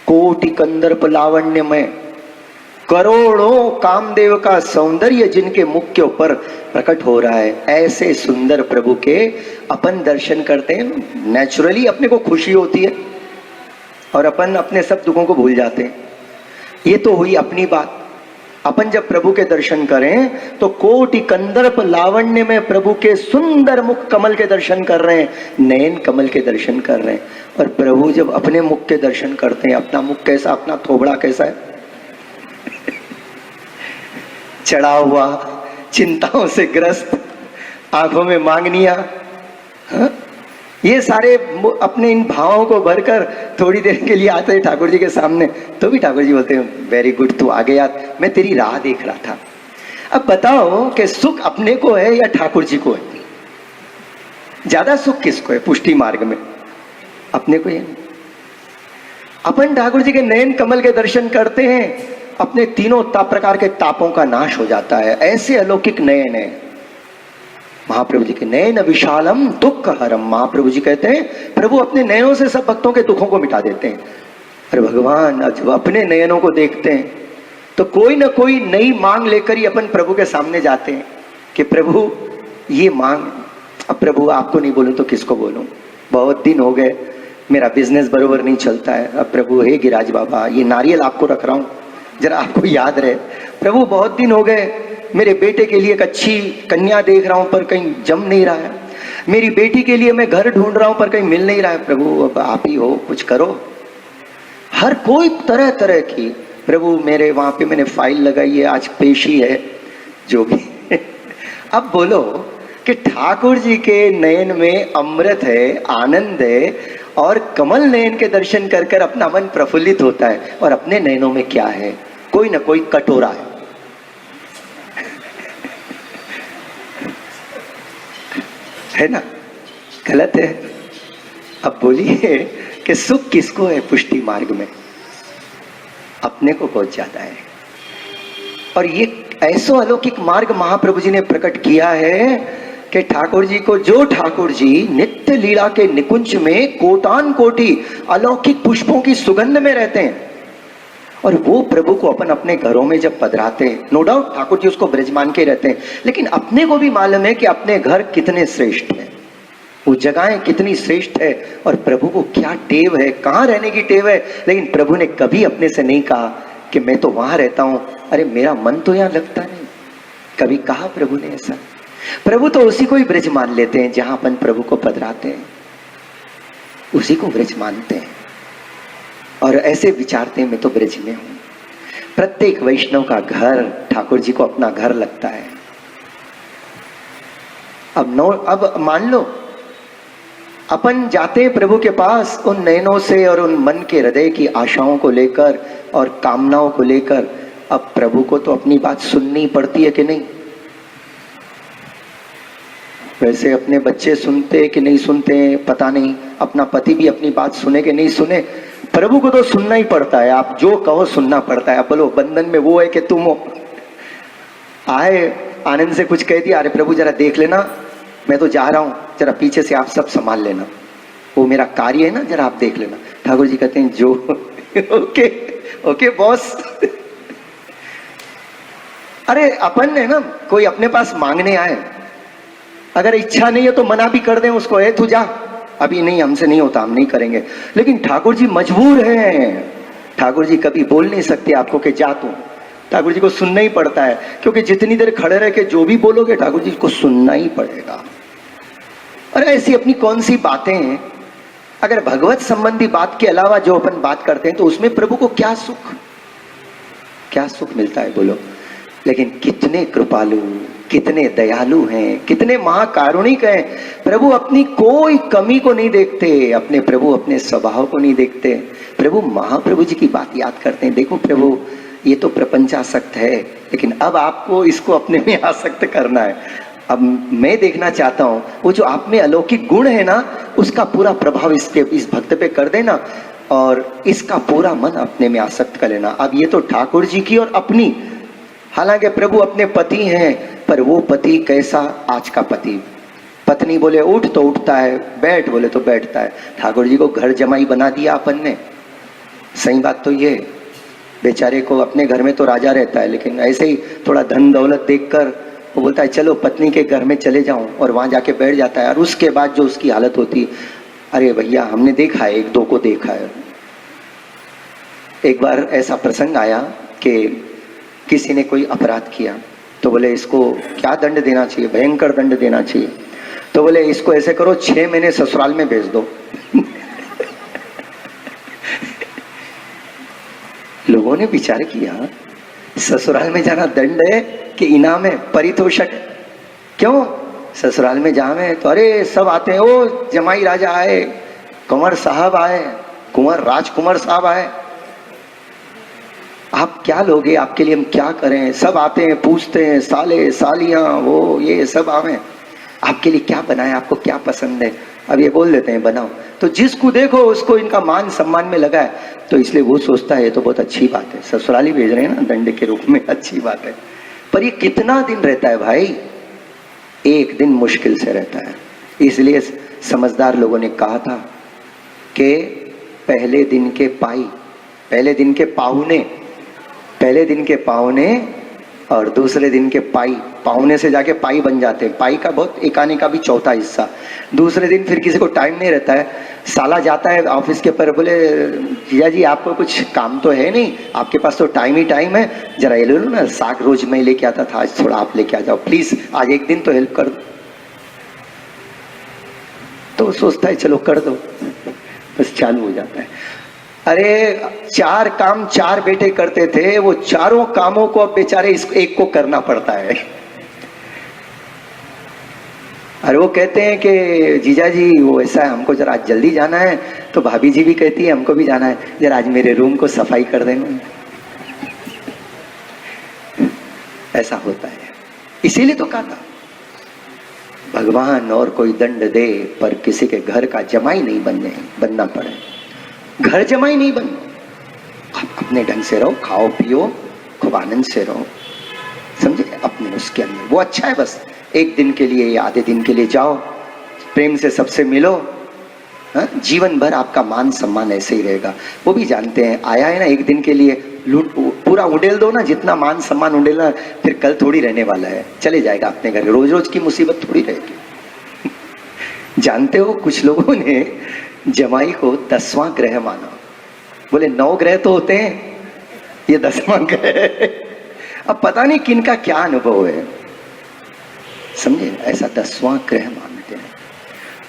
कोटि कंदर्प लावण्य में करोड़ों कामदेव का सौंदर्य जिनके मुख के ऊपर प्रकट हो रहा है, ऐसे सुंदर प्रभु के अपन दर्शन करते हैं। नेचुरली अपने को खुशी होती है और अपन अपने सब दुखों को भूल जाते हैं। ये तो हुई अपनी बात। अपन जब प्रभु के दर्शन करें तो कोटि कंदर्प लावण्य में प्रभु के सुंदर मुख कमल के दर्शन कर रहे हैं, नयन कमल के दर्शन कर रहे हैं। और प्रभु जब अपने मुख के दर्शन करते हैं, अपना मुख कैसा, अपना थोबड़ा कैसा है चढ़ा हुआ, चिंताओं से ग्रस्त, आंखों में मांगनिया, ये सारे अपने इन भावों को भरकर थोड़ी देर के लिए आते हैं ठाकुर जी के सामने, तो भी ठाकुर जी बोलते हैं वेरी गुड, तू आ गया, मैं तेरी राह देख रहा था। अब बताओ कि सुख अपने को है या ठाकुर जी को है, ज्यादा सुख किसको है पुष्टि मार्ग में, अपने को है। अपन ठाकुर जी के नयन कमल के दर्शन करते हैं, अपने तीनों प्रकार के तापों का नाश हो जाता है। ऐसे अलौकिक नयन है महाप्रभु जी के, नयन विशालम दुख हरम। महाप्रभु जी कहते हैं प्रभु अपने नयनों से सब भक्तों के दुखों को मिटा देते हैं। अरे भगवान, जब अपने नयनों को देखते हैं तो कोई ना कोई नई मांग लेकर ही अपन प्रभु के सामने जाते हैं कि प्रभु ये मांग, अब प्रभु आपको नहीं बोलूं तो किसको बोलूं, बहुत दिन हो गए, मेरा बिजनेस बरोबर नहीं चलता है। अब प्रभु हे गिरिराज बाबा, ये नारियल आपको रख रहा हूं, जरा आपको याद रहे। प्रभु बहुत दिन हो गए, मेरे बेटे के लिए एक अच्छी कन्या देख रहा हूं पर कहीं जम नहीं रहा है, मेरी बेटी के लिए मैं घर ढूंढ रहा हूं पर कहीं मिल नहीं रहा है। प्रभु अब आप ही हो, कुछ करो। हर कोई तरह तरह की, प्रभु मेरे वहां पे मैंने फाइल लगाई है, आज पेशी है, जो भी अब बोलो कि ठाकुर जी के नयन में अमृत है, आनंद है, और कमल नयन के दर्शन कर कर अपना मन प्रफुल्लित होता है, और अपने नयनों में क्या है? कोई ना कोई कटोरा है ना? गलत है। अब बोलिए कि सुख किसको है पुष्टि मार्ग में? अपने को बहुत ज्यादा है। और ये ऐसो अलौकिक मार्ग महाप्रभु जी ने प्रकट किया है कि ठाकुर जी को, जो ठाकुर जी नित्य लीला के निकुंज में कोटान कोटि अलौकिक पुष्पों की सुगंध में रहते हैं, और वो प्रभु को अपन अपने घरों में जब पधराते हैं, नो डाउट ठाकुर जी उसको ब्रजमान के रहते हैं, लेकिन अपने को भी मालूम है कि अपने घर कितने श्रेष्ठ हैं, वो जगहें कितनी श्रेष्ठ है, और प्रभु को क्या टेव है, कहाँ रहने की टेव है। लेकिन प्रभु ने कभी अपने से नहीं कहा कि मैं तो वहां रहता हूं, अरे मेरा मन तो यहां लगता नहीं। कभी कहा प्रभु ने ऐसा? प्रभु तो उसी को ही ब्रज मान लेते हैं जहां अपन प्रभु को पधराते हैं, उसी को ब्रज मानते हैं और ऐसे विचारते हैं मैं तो ब्रज में हूं। प्रत्येक वैष्णव का घर ठाकुर जी को अपना घर लगता है। अब मान लो अपन जाते हैं प्रभु के पास उन नयनों से और उन मन के हृदय की आशाओं को लेकर और कामनाओं को लेकर। अब प्रभु को तो अपनी बात सुननी पड़ती है कि नहीं? वैसे अपने बच्चे सुनते कि नहीं सुनते पता नहीं, अपना पति भी अपनी बात सुने कि नहीं सुने, प्रभु को तो सुनना ही पड़ता है। आप जो कहो सुनना पड़ता है। अब बोलो बंधन में वो है कि तुम हो। आए आनंद से कुछ कह दिया, अरे प्रभु जरा देख लेना, मैं तो जा रहा हूं, जरा पीछे से आप सब संभाल लेना, वो मेरा कार्य है ना, जरा आप देख लेना। ठाकुर जी कहते हैं जो ओके ओके बॉस। अरे अपन है ना, कोई अपने पास मांगने आए, अगर इच्छा नहीं है तो मना भी कर दें उसको, है तू जा, अभी नहीं, हमसे नहीं होता, हम नहीं करेंगे। लेकिन ठाकुर जी मजबूर हैं, ठाकुर जी कभी बोल नहीं सकते आपको कि जा तू। ठाकुर जी को सुनना ही पड़ता है, क्योंकि जितनी देर खड़े रह के जो भी बोलोगे ठाकुर जी को सुनना ही पड़ेगा। अरे ऐसी अपनी कौन सी बातें हैं? अगर भगवत संबंधी बात के अलावा जो अपन बात करते हैं तो उसमें प्रभु को क्या सुख मिलता है बोलो? लेकिन कितने कृपालु, कितने दयालु हैं, कितने महाकारुणिक हैं। प्रभु अपनी कोई कमी को नहीं देखते, अपने प्रभु अपने स्वभाव को नहीं देखते। प्रभु महाप्रभु जी की बात याद करते हैं, देखो प्रभु ये तो प्रपंचासक्त है, लेकिन अब आपको इसको अपने में आसक्त करना है। अब मैं देखना चाहता हूं वो जो आप में अलौकिक गुण है ना, उसका पूरा प्रभाव इस भक्त पे कर देना और इसका पूरा मन अपने में आसक्त कर लेना। अब ये तो ठाकुर जी की और अपनी, हालांकि प्रभु अपने पति हैं, पर वो पति कैसा? आज का पति, पत्नी बोले उठ तो उठता है, बैठ बोले तो बैठता है। ठाकुर जी को घर जमाई बना दिया अपन ने। सही बात तो ये, बेचारे को अपने घर में तो राजा रहता है, लेकिन ऐसे ही थोड़ा धन दौलत देखकर वो बोलता है चलो पत्नी के घर में चले जाऊं, और वहां जाके बैठ जाता है। और उसके बाद जो उसकी हालत होती, अरे भैया हमने देखा है, एक दो को देखा है। एक बार ऐसा प्रसंग आया कि किसी ने कोई अपराध किया, तो बोले इसको क्या दंड देना चाहिए? भयंकर दंड देना चाहिए। तो बोले इसको ऐसे करो, 6 महीने ससुराल में भेज दो। लोगों ने विचार किया ससुराल में जाना दंड है कि इनाम है, पारितोषक? क्यों ससुराल में जावे तो अरे सब आते हैं, ओ जमाई राजा आए, कुंवर साहब आए, कुंवर राजकुमार साहब आए, आप क्या लोगे, आपके लिए हम क्या करें? सब आते हैं, पूछते हैं, साले सालियां वो ये सब आवे, आपके लिए क्या बनाए, आपको क्या पसंद है? अब ये बोल देते हैं बनाओ, तो जिसको देखो उसको इनका मान सम्मान में लगा है, तो इसलिए वो सोचता है ये तो बहुत अच्छी बात है, ससुराली भेज रहे हैं ना दंड के रूप में, अच्छी बात है। पर ये कितना दिन रहता है भाई? एक दिन मुश्किल से रहता है। इसलिए समझदार लोगों ने कहा था कि पहले दिन के पाई, पहले दिन के पाहुने, पहले दिन के पाहुने और दूसरे दिन के पाई, पाहुने से जाके पाई बन जाते हैं। पाई का बहुत एक आने का भी चौथा हिस्सा। दूसरे दिन फिर किसी को टाइम नहीं रहता है, साला जाता है ऑफिस के पर, बोले जिया जी आपको कुछ काम तो है नहीं, आपके पास तो टाइम ही टाइम है, जरा ये ले लो ना, साग रोज मैं लेके आता था, आज थोड़ा आप लेके आ जाओ प्लीज, आज एक दिन तो हेल्प कर दो। तो सोचता है चलो कर दो, बस चालू हो जाता है। अरे 4 काम 4 बेटे करते थे, वो चारों कामों को अब बेचारे इसको एक को करना पड़ता है। और वो कहते हैं कि जीजा जी वो ऐसा है, हमको जरा आज जल्दी जाना है, तो भाभी जी भी कहती है हमको भी जाना है, जरा आज मेरे रूम को सफाई कर देना। ऐसा होता है। इसीलिए तो कहा था भगवान और कोई दंड दे पर किसी के घर का जमाई नहीं बनना पड़े। घर जमाई नहीं बनना, आप अपने ढंग से रहो, खाओ पियो, खूब आनंद से रहो, समझे, अपने उसके अंदर वो अच्छा है। बस एक दिन के लिए या आधे दिन के लिए जाओ, प्रेम से सबसे मिलो, जीवन भर आपका मान सम्मान ऐसे ही रहेगा। वो भी जानते हैं आया है ना एक दिन के लिए, लूट पूरा उड़ेल दो ना, जितना मान सम्मान उड़ेला फिर कल थोड़ी रहने वाला है, चले जाएगा अपने घर। रोज रोज की मुसीबत थोड़ी रहेगी। जानते हो कुछ लोगों ने जमाई को 10वां ग्रह माना। बोले 9 ग्रह तो होते हैं, ये 10वां ग्रह। अब पता नहीं किनका क्या अनुभव है, समझे, ऐसा 10वां ग्रह मानते हैं।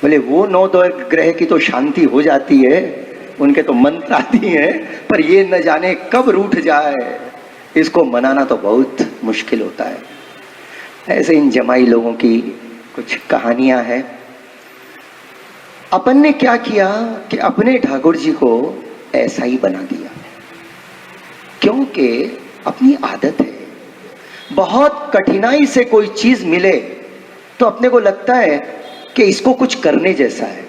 बोले वो 9 ग्रह की तो शांति हो जाती है, उनके तो मंत्र आती है, पर ये न जाने कब रूठ जाए, इसको मनाना तो बहुत मुश्किल होता है। ऐसे इन जमाई लोगों की कुछ कहानियां हैं। अपन ने क्या किया कि अपने ठाकुर जी को ऐसा ही बना दिया, क्योंकि अपनी आदत है। बहुत कठिनाई से कोई चीज मिले तो अपने को लगता है कि इसको कुछ करने जैसा है।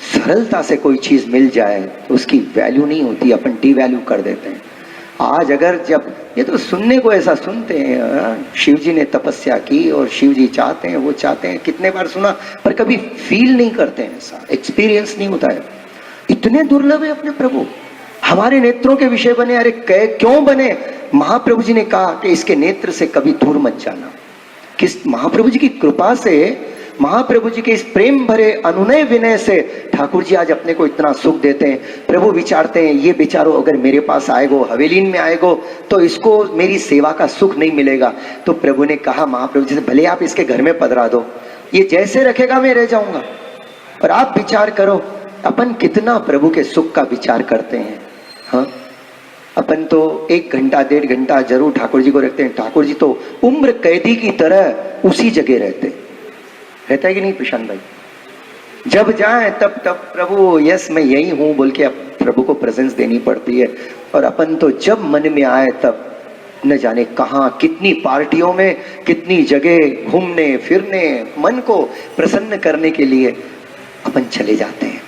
सरलता से कोई चीज मिल जाए तो उसकी वैल्यू नहीं होती, अपन डी वैल्यू कर देते हैं। आज अगर जब ये तो सुनने को ऐसा सुनते हैं, शिव जी ने तपस्या की और शिव जी चाहते हैं, वो चाहते हैं, कितने बार सुना, पर कभी फील नहीं करते हैं, ऐसा एक्सपीरियंस नहीं होता है। इतने दुर्लभ है अपने प्रभु, हमारे नेत्रों के विषय बने। अरे क्यों बने? महाप्रभु जी ने कहा कि इसके नेत्र से कभी दूर मत जाना। किस महाप्रभु जी की कृपा से, महाप्रभु जी के इस प्रेम भरे अनुनय विनय से ठाकुर जी आज अपने को इतना सुख देते हैं। प्रभु विचारते हैं ये बेचारो अगर मेरे पास आएगो, हवेलीन में आएगो, तो इसको मेरी सेवा का सुख नहीं मिलेगा। तो प्रभु ने कहा महाप्रभु जी से, भले आप इसके घर में पधरा दो, ये जैसे रखेगा मैं रह जाऊंगा। और आप विचार करो अपन कितना प्रभु के सुख का विचार करते हैं। हाँ, अपन तो 1 घंटा 1.5 घंटा जरूर ठाकुर जी को रखते हैं। ठाकुर जी तो उम्र कैदी की तरह उसी जगह रहता है कि नहीं प्रशांत भाई? जब जाए तब प्रभु यस मैं यही हूं बोल के प्रभु को प्रेजेंस देनी पड़ती है। और अपन तो जब मन में आए तब न जाने कहां, कितनी पार्टियों में, कितनी जगह घूमने फिरने, मन को प्रसन्न करने के लिए अपन चले जाते हैं।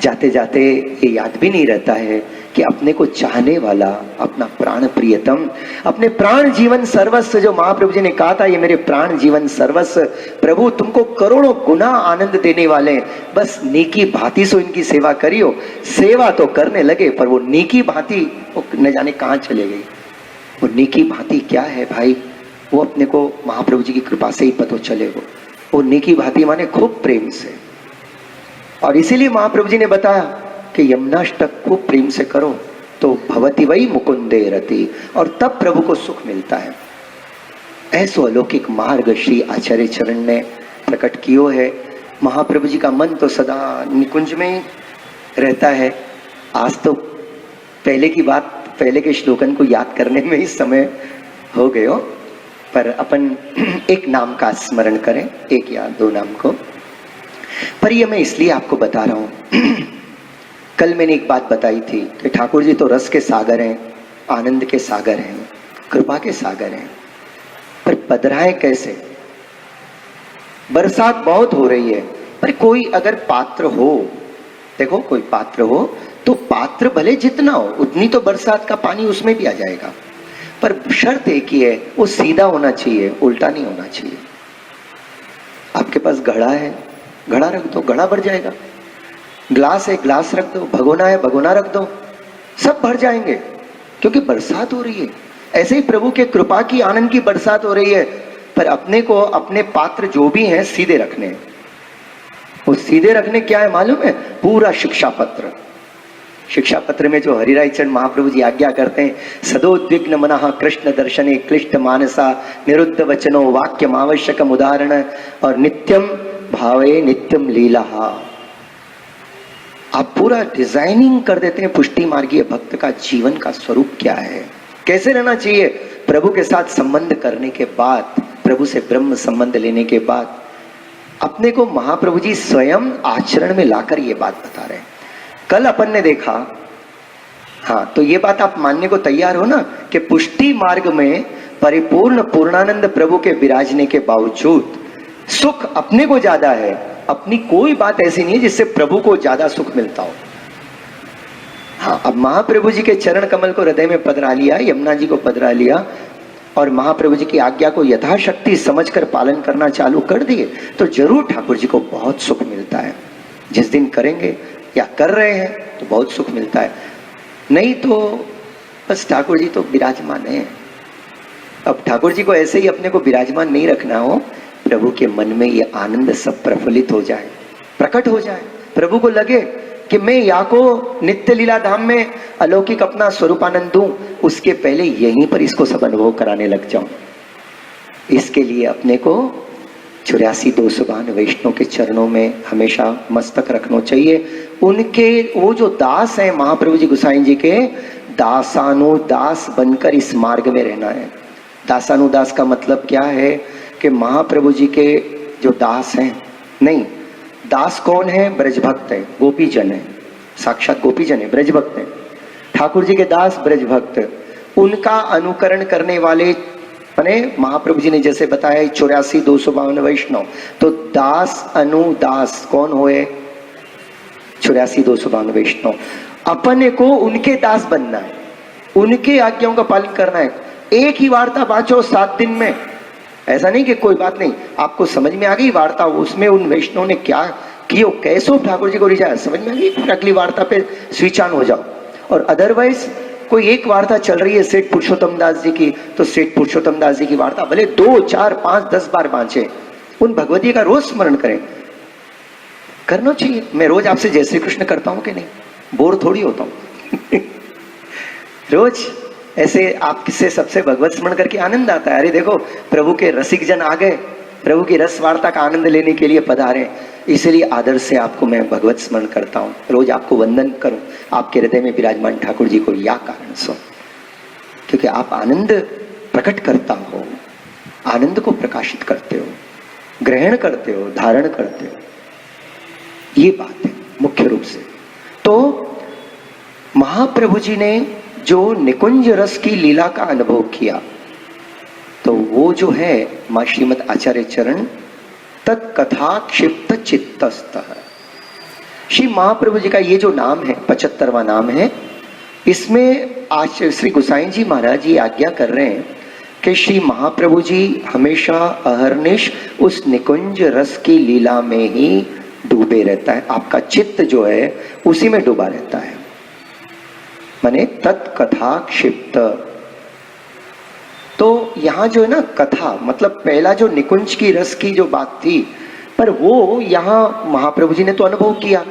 जाते जाते ये याद भी नहीं रहता है कि अपने को चाहने वाला, अपना प्राण प्रियतम, अपने प्राण जीवन सर्वस्व, जो महाप्रभु जी ने कहा था ये मेरे प्राण जीवन सर्वस्व प्रभु तुमको करोड़ों गुना आनंद देने वाले हैं, बस नेकी भांति सो इनकी सेवा करियो। सेवा तो करने लगे पर वो नेकी भांति न जाने कहाँ चले गई। वो नेकी भांति क्या है भाई, वो अपने को महाप्रभु जी की कृपा से ही पता चलेगा। वो नेकी भांति माने खूब प्रेम से। और इसीलिए महाप्रभु जी ने बताया कि यमुनाष्टक को प्रेम से करो तो भवति वही मुकुंदे रति, और तब प्रभु को सुख मिलता है। ऐसो अलौकिक मार्ग श्री आचार्य चरण ने प्रकट कियो है। महाप्रभु जी का मन तो सदा निकुंज में ही रहता है। आज तो पहले की बात, पहले के श्लोकन को याद करने में ही समय हो गयो, पर अपन एक नाम का स्मरण करें, 1 या 2 नाम को। पर ये मैं इसलिए आपको बता रहा हूं, कल मैंने एक बात बताई थी कि ठाकुर जी तो रस के सागर हैं, आनंद के सागर हैं, कृपा के सागर हैं, पर पधराए कैसे? बरसात बहुत हो रही है, पर कोई अगर पात्र हो, देखो कोई पात्र हो तो पात्र भले जितना हो उतनी तो बरसात का पानी उसमें भी आ जाएगा, पर शर्त एक ही है, वो सीधा होना चाहिए, उल्टा नहीं होना चाहिए। आपके पास घड़ा है, घड़ा रख दो, घड़ा भर जाएगा। ग्लास है, ग्लास रख दो। भगोना है, भगोना रख दो, सब भर जाएंगे, क्योंकि बरसात हो रही है। ऐसे ही प्रभु के कृपा की, आनंद की बरसात हो रही है, पर अपने को अपने पात्र जो भी हैं सीधे रखने हैं। वो सीधे रखने क्या है मालूम है? पूरा शिक्षा पत्र। शिक्षा पत्र में जो हरिराय चरण महाप्रभु जी आज्ञा करते हैं, सदोद्विग्न मनः कृष्ण दर्शने क्लिष्ट मानसा निरुद्ध वचनो वाक्यम आवश्यकम उदाहरण और नित्यम भावे नित्यम लीला। आप पूरा डिजाइनिंग कर देते हैं पुष्टि मार्गीय भक्त का जीवन का स्वरूप क्या है, कैसे रहना चाहिए। प्रभु के साथ संबंध करने के बाद प्रभु से ब्रह्म संबंध लेने के बाद अपने को महाप्रभु जी स्वयं आचरण में लाकर ये बात बता रहे हैं। कल अपन ने देखा, हाँ, तो ये बात आप मानने को तैयार हो ना कि पुष्टि मार्ग में परिपूर्ण पूर्णानंद प्रभु के विराजने के बावजूद सुख अपने को ज्यादा है। अपनी कोई बात ऐसी नहीं है जिससे प्रभु को ज्यादा सुख मिलता हो। हाँ, अब महाप्रभु जी के चरण कमल को हृदय में पधरा लिया, यमुना जी को पधरा लिया और महाप्रभु जी की आज्ञा को यथाशक्ति समझकर पालन करना चालू कर दिए तो जरूर ठाकुर जी को बहुत सुख मिलता है। जिस दिन करेंगे या कर रहे हैं तो बहुत सुख मिलता है, नहीं तो बस ठाकुर जी तो विराजमान है। अब ठाकुर जी को ऐसे ही अपने को विराजमान नहीं रखना हो, प्रभु के मन में ये आनंद सब प्रफुल्लित हो जाए, प्रकट हो जाए, प्रभु को लगे कि मैं या को नित्य लीला धाम में अलौकिक अपना स्वरूपानंद दूं, उसके पहले यहीं पर इसको सब अनुभव कराने लग जाऊं। इसके लिए अपने को 84-200 वैष्णव के चरणों में हमेशा मस्तक रखना चाहिए। उनके वो जो दास हैं महाप्रभु जी गोसाई जी के, दासानुदास बनकर इस मार्ग में रहना है। दासानुदास का मतलब क्या है कि महाप्रभु जी के जो दास हैं, नहीं, दास कौन है? ब्रजभक्त है, गोपीजन है, साक्षात गोपीजन है, ब्रजभक्त है। ठाकुर जी के दास ब्रजभक्त, उनका अनुकरण करने वाले माने महाप्रभु जी ने जैसे बताया 84-252 वैष्णव, तो दास अनुदास कौन हुए? 84-252 वैष्णव। अपने को उनके दास बनना है, उनके आज्ञाओं का पालन करना है। एक ही वार्ता बाँचो 7 दिन में, ऐसा नहीं कि कोई बात नहीं, आपको समझ में आ गई वार्ता, उसमें उन वैष्णव ने क्या किया, कैसे ठाकुर जी को रिझाया, समझ में आ गई, अगली वार्ता पे स्विच ऑन हो जाओ। और अदरवाइज कोई एक वार्ता चल रही है सेठ पुरुषोत्तम दास जी की, तो सेठ पुरुषोत्तम दास जी की वार्ता भले 2, 4, 5, 10 बार बांचे, उन भगवती का रोज स्मरण करें, करना चाहिए। मैं रोज आपसे जय श्री कृष्ण करता हूं कि नहीं? बोर थोड़ी होता हूं रोज ऐसे आपसे सबसे भगवत स्मरण करके आनंद आता है। अरे देखो प्रभु के रसिक जन आ गए, प्रभु की रस वार्ता का आनंद लेने के लिए पधारे, इसलिए आदर से आपको मैं भगवत स्मरण करता हूँ, रोज आपको वंदन करूं, आपके हृदय में विराजमान ठाकुर जी को या कारण सो, क्योंकि आप आनंद प्रकट करता हो, आनंद को प्रकाशित करते हो, ग्रहण करते हो, धारण करते हो, ये बात है मुख्य रूप से। तो महाप्रभु जी ने जो निकुंज रस की लीला का अनुभव किया, तो वो जो है मां श्रीमद आचार्य चरण तत्कथा क्षिप्त चित्तस्तः, श्री महाप्रभु जी का ये जो नाम है 75वां नाम है, इसमें आज श्री गोसाई जी महाराज जी आज्ञा कर रहे हैं कि श्री महाप्रभु जी हमेशा अहर्निश उस निकुंज रस की लीला में ही डूबे रहता है, आपका चित्त जो है उसी में डूबा रहता है, माने तत्कथा क्षिप्त। तो यहां जो है ना कथा, मतलब पहला जो निकुंज की रस की जो बात थी, पर वो यहां महाप्रभु जी ने तो अनुभव किया,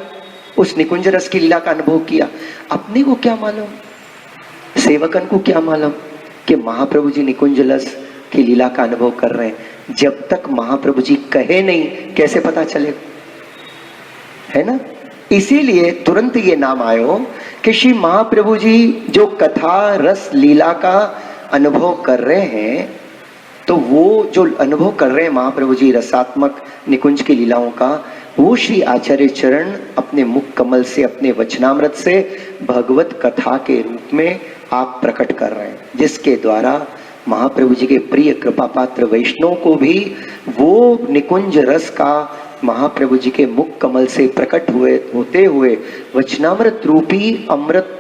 उस निकुंज रस की लीला का अनुभव किया। अपने को क्या मालूम, सेवकन को क्या मालूम कि महाप्रभु जी निकुंज रस की लीला का अनुभव कर रहे हैं? जब तक महाप्रभु जी कहे नहीं कैसे पता चले, है ना? इसीलिए तुरंत ये नाम आयो कि श्री महाप्रभु जी जो कथा रस लीला का अनुभव कर रहे हैं, तो वो जो अनुभव कर रहे हैं महाप्रभु जी रसात्मक निकुंज की लीलाओं का, वो श्री आचार्य चरण अपने मुख कमल से, अपने वचनामृत से भगवत कथा के रूप में आप प्रकट कर रहे हैं, जिसके द्वारा महाप्रभु जी के प्रिय कृपा पात्र वैष्णव को भी वो निकुंज रस का महाप्रभु जी के मुख कमल से प्रकट होते हुए वचनामृत रूपी अमृत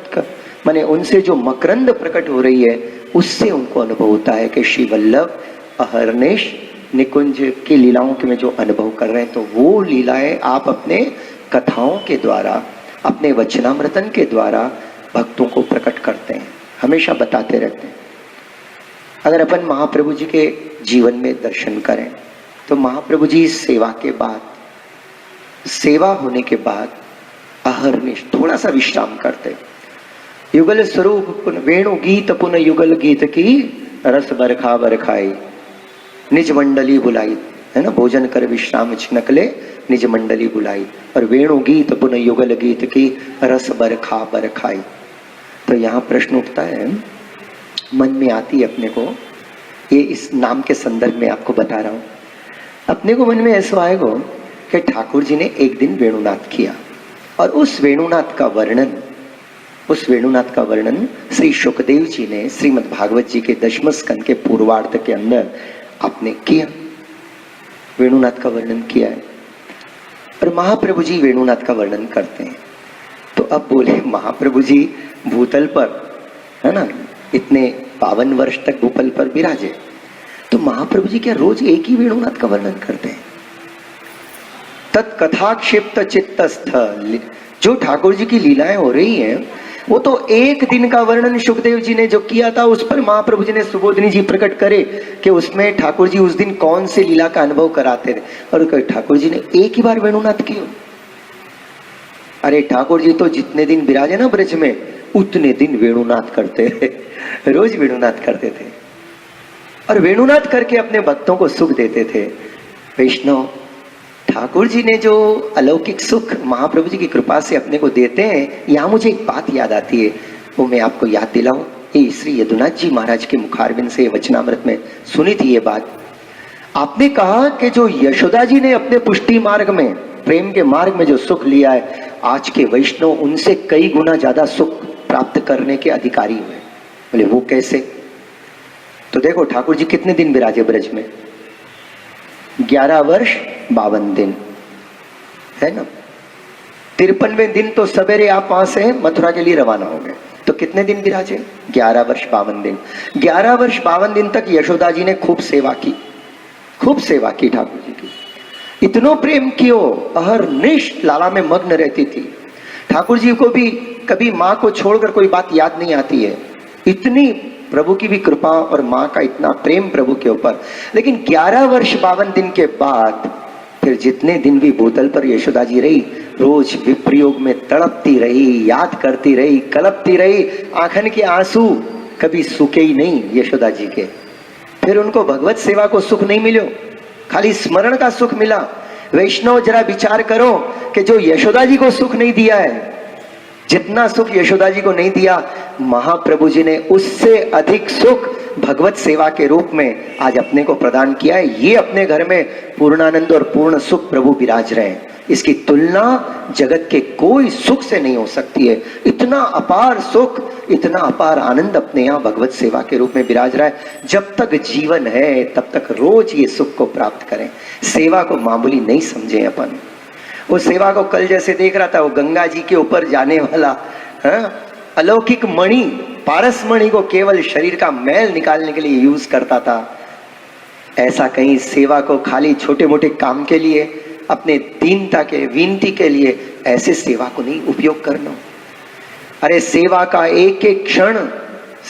माने उनसे जो मकरंद प्रकट हो रही है, उससे उनको अनुभव होता है कि श्री वल्लभ अहर्निश निकुंज की लीलाओं के में जो अनुभव कर रहे हैं, तो वो लीलाएं आप अपने कथाओं के द्वारा, अपने वचनामृतन के द्वारा भक्तों को प्रकट करते हैं, हमेशा बताते रहते हैं। अगर अपन महाप्रभु जी के जीवन में दर्शन करें तो महाप्रभु जी सेवा के बाद, सेवा होने के बाद अहर्निश थोड़ा सा विश्राम करते, युगल स्वरूप वेणु गीत पुन युगल गीत की रस बरखा बरखाई, निज मंडली बुलाई, है ना, भोजन कर विश्राम छिनकले निज मंडली बुलाई, और वेणु गीत पुन युगल गीत की रस बरखा बरखाई। तो यहाँ प्रश्न उठता है, मन में आती है अपने को ये इस नाम के संदर्भ में आपको बता रहा हूं। अपने को मन में ऐसा आएगा कि ठाकुर जी ने एक दिन वेणुनाथ किया, और उस वेणुनाथ का वर्णन श्री शुकदेव जी ने श्रीमद् भागवत जी के 10वें स्कंद के पूर्वार्ध के अंदर आपने किया, वेणुनाथ का वर्णन किया है। और महाप्रभु जी वेणुनाथ का वर्णन करते हैं। तो अब बोले महाप्रभु जी भूतल पर, है ना, इतने 52 वर्ष तक भूतल पर विराजे, तो महाप्रभु जी क्या रोज एक ही वेणुनाथ का वर्णन करते हैं? तत्कथा क्षिप्त चित्तस्थ, जो ठाकुर जी की लीलाएं हो रही हैं वो तो एक दिन का वर्णन सुखदेव जी ने जो किया था, उस पर महाप्रभु जी ने सुबोधनी जी प्रकट करे कि उसमें ठाकुर जी उस दिन कौन से लीला का अनुभव कराते थे, और ठाकुर जी ने एक ही बार वेणुनाथ किया। अरे ठाकुर जी तो जितने दिन विराजे ना ब्रज में, उतने दिन वेणुनाथ करते थे, रोज वेणुनाथ करते थे, और वेणुनाथ करके अपने भक्तों को सुख देते थे। वैष्णव, ठाकुर जी ने जो अलौकिक सुख महाप्रभु जी की कृपा से अपने को देते हैं, यहाँ मुझे एक बात याद आती है, वो मैं आपको याद दिलाऊं। ये श्री यदुनाथ जी महाराज के मुखारबिंद से वचनामृत में सुनी थी ये बात। आपने कहा कि जो यशोदा जी ने अपने पुष्टि मार्ग में, प्रेम के मार्ग में जो सुख लिया है, आज के वैष्णव उनसे कई गुना ज्यादा सुख प्राप्त करने के अधिकारी हुए। बोले वो कैसे? तो देखो ठाकुर जी कितने दिन विराजे ब्रज में? 11 वर्ष 52 दिन, है ना। 53वें दिन तो सवेरे आप वहां से मथुरा के लिए रवाना हो गए, तो कितने दिन विराजे? 11 वर्ष 52 दिन। 11 वर्ष 52 दिन तक यशोदा जी ने खूब सेवा की, खूब सेवा की ठाकुर जी की। इतनो प्रेम कियो, अहरनिश लाला में मग्न रहती थी। ठाकुर जी को भी कभी माँ को छोड़कर कोई बात याद नहीं आती है, इतनी प्रभु की भी कृपा और माँ का इतना प्रेम प्रभु के ऊपर। लेकिन 11 वर्ष 52 दिन के बाद फिर जितने दिन भी भूतल पर यशोदा जी रही, रोज विप्रयोग में तड़पती रही, याद करती रही, कलपती रही, आंखन के आंसू कभी सूखे ही नहीं यशोदा जी के। फिर उनको भगवत सेवा को सुख नहीं मिलो, खाली स्मरण का सुख मिला। वैष्णव जरा विचार करो कि जो यशोदा जी को सुख नहीं दिया है, जितना सुख यशोदा जी को नहीं दिया, महाप्रभु जी ने उससे अधिक सुख भगवत सेवा के रूप में आज अपने को प्रदान किया है। ये अपने घर में पूर्णानंद और पूर्ण सुख प्रभु विराज रहे हैं। इसकी तुलना जगत के कोई सुख से नहीं हो सकती है। इतना अपार सुख, इतना अपार आनंद अपने यहाँ भगवत सेवा के रूप में विराज रहा है। जब तक जीवन है तब तक रोज ये सुख को प्राप्त करें। सेवा को मामूली नहीं समझें अपन। वो सेवा को कल जैसे देख रहा था, वो गंगा जी के ऊपर जाने वाला अलौकिक मणि, पारस मणि को केवल शरीर का मैल निकालने के लिए यूज करता था। ऐसा कहीं सेवा को खाली छोटे मोटे काम के लिए, अपने दीनता के, विनती के लिए ऐसे सेवा को नहीं उपयोग करना। अरे सेवा का एक एक क्षण,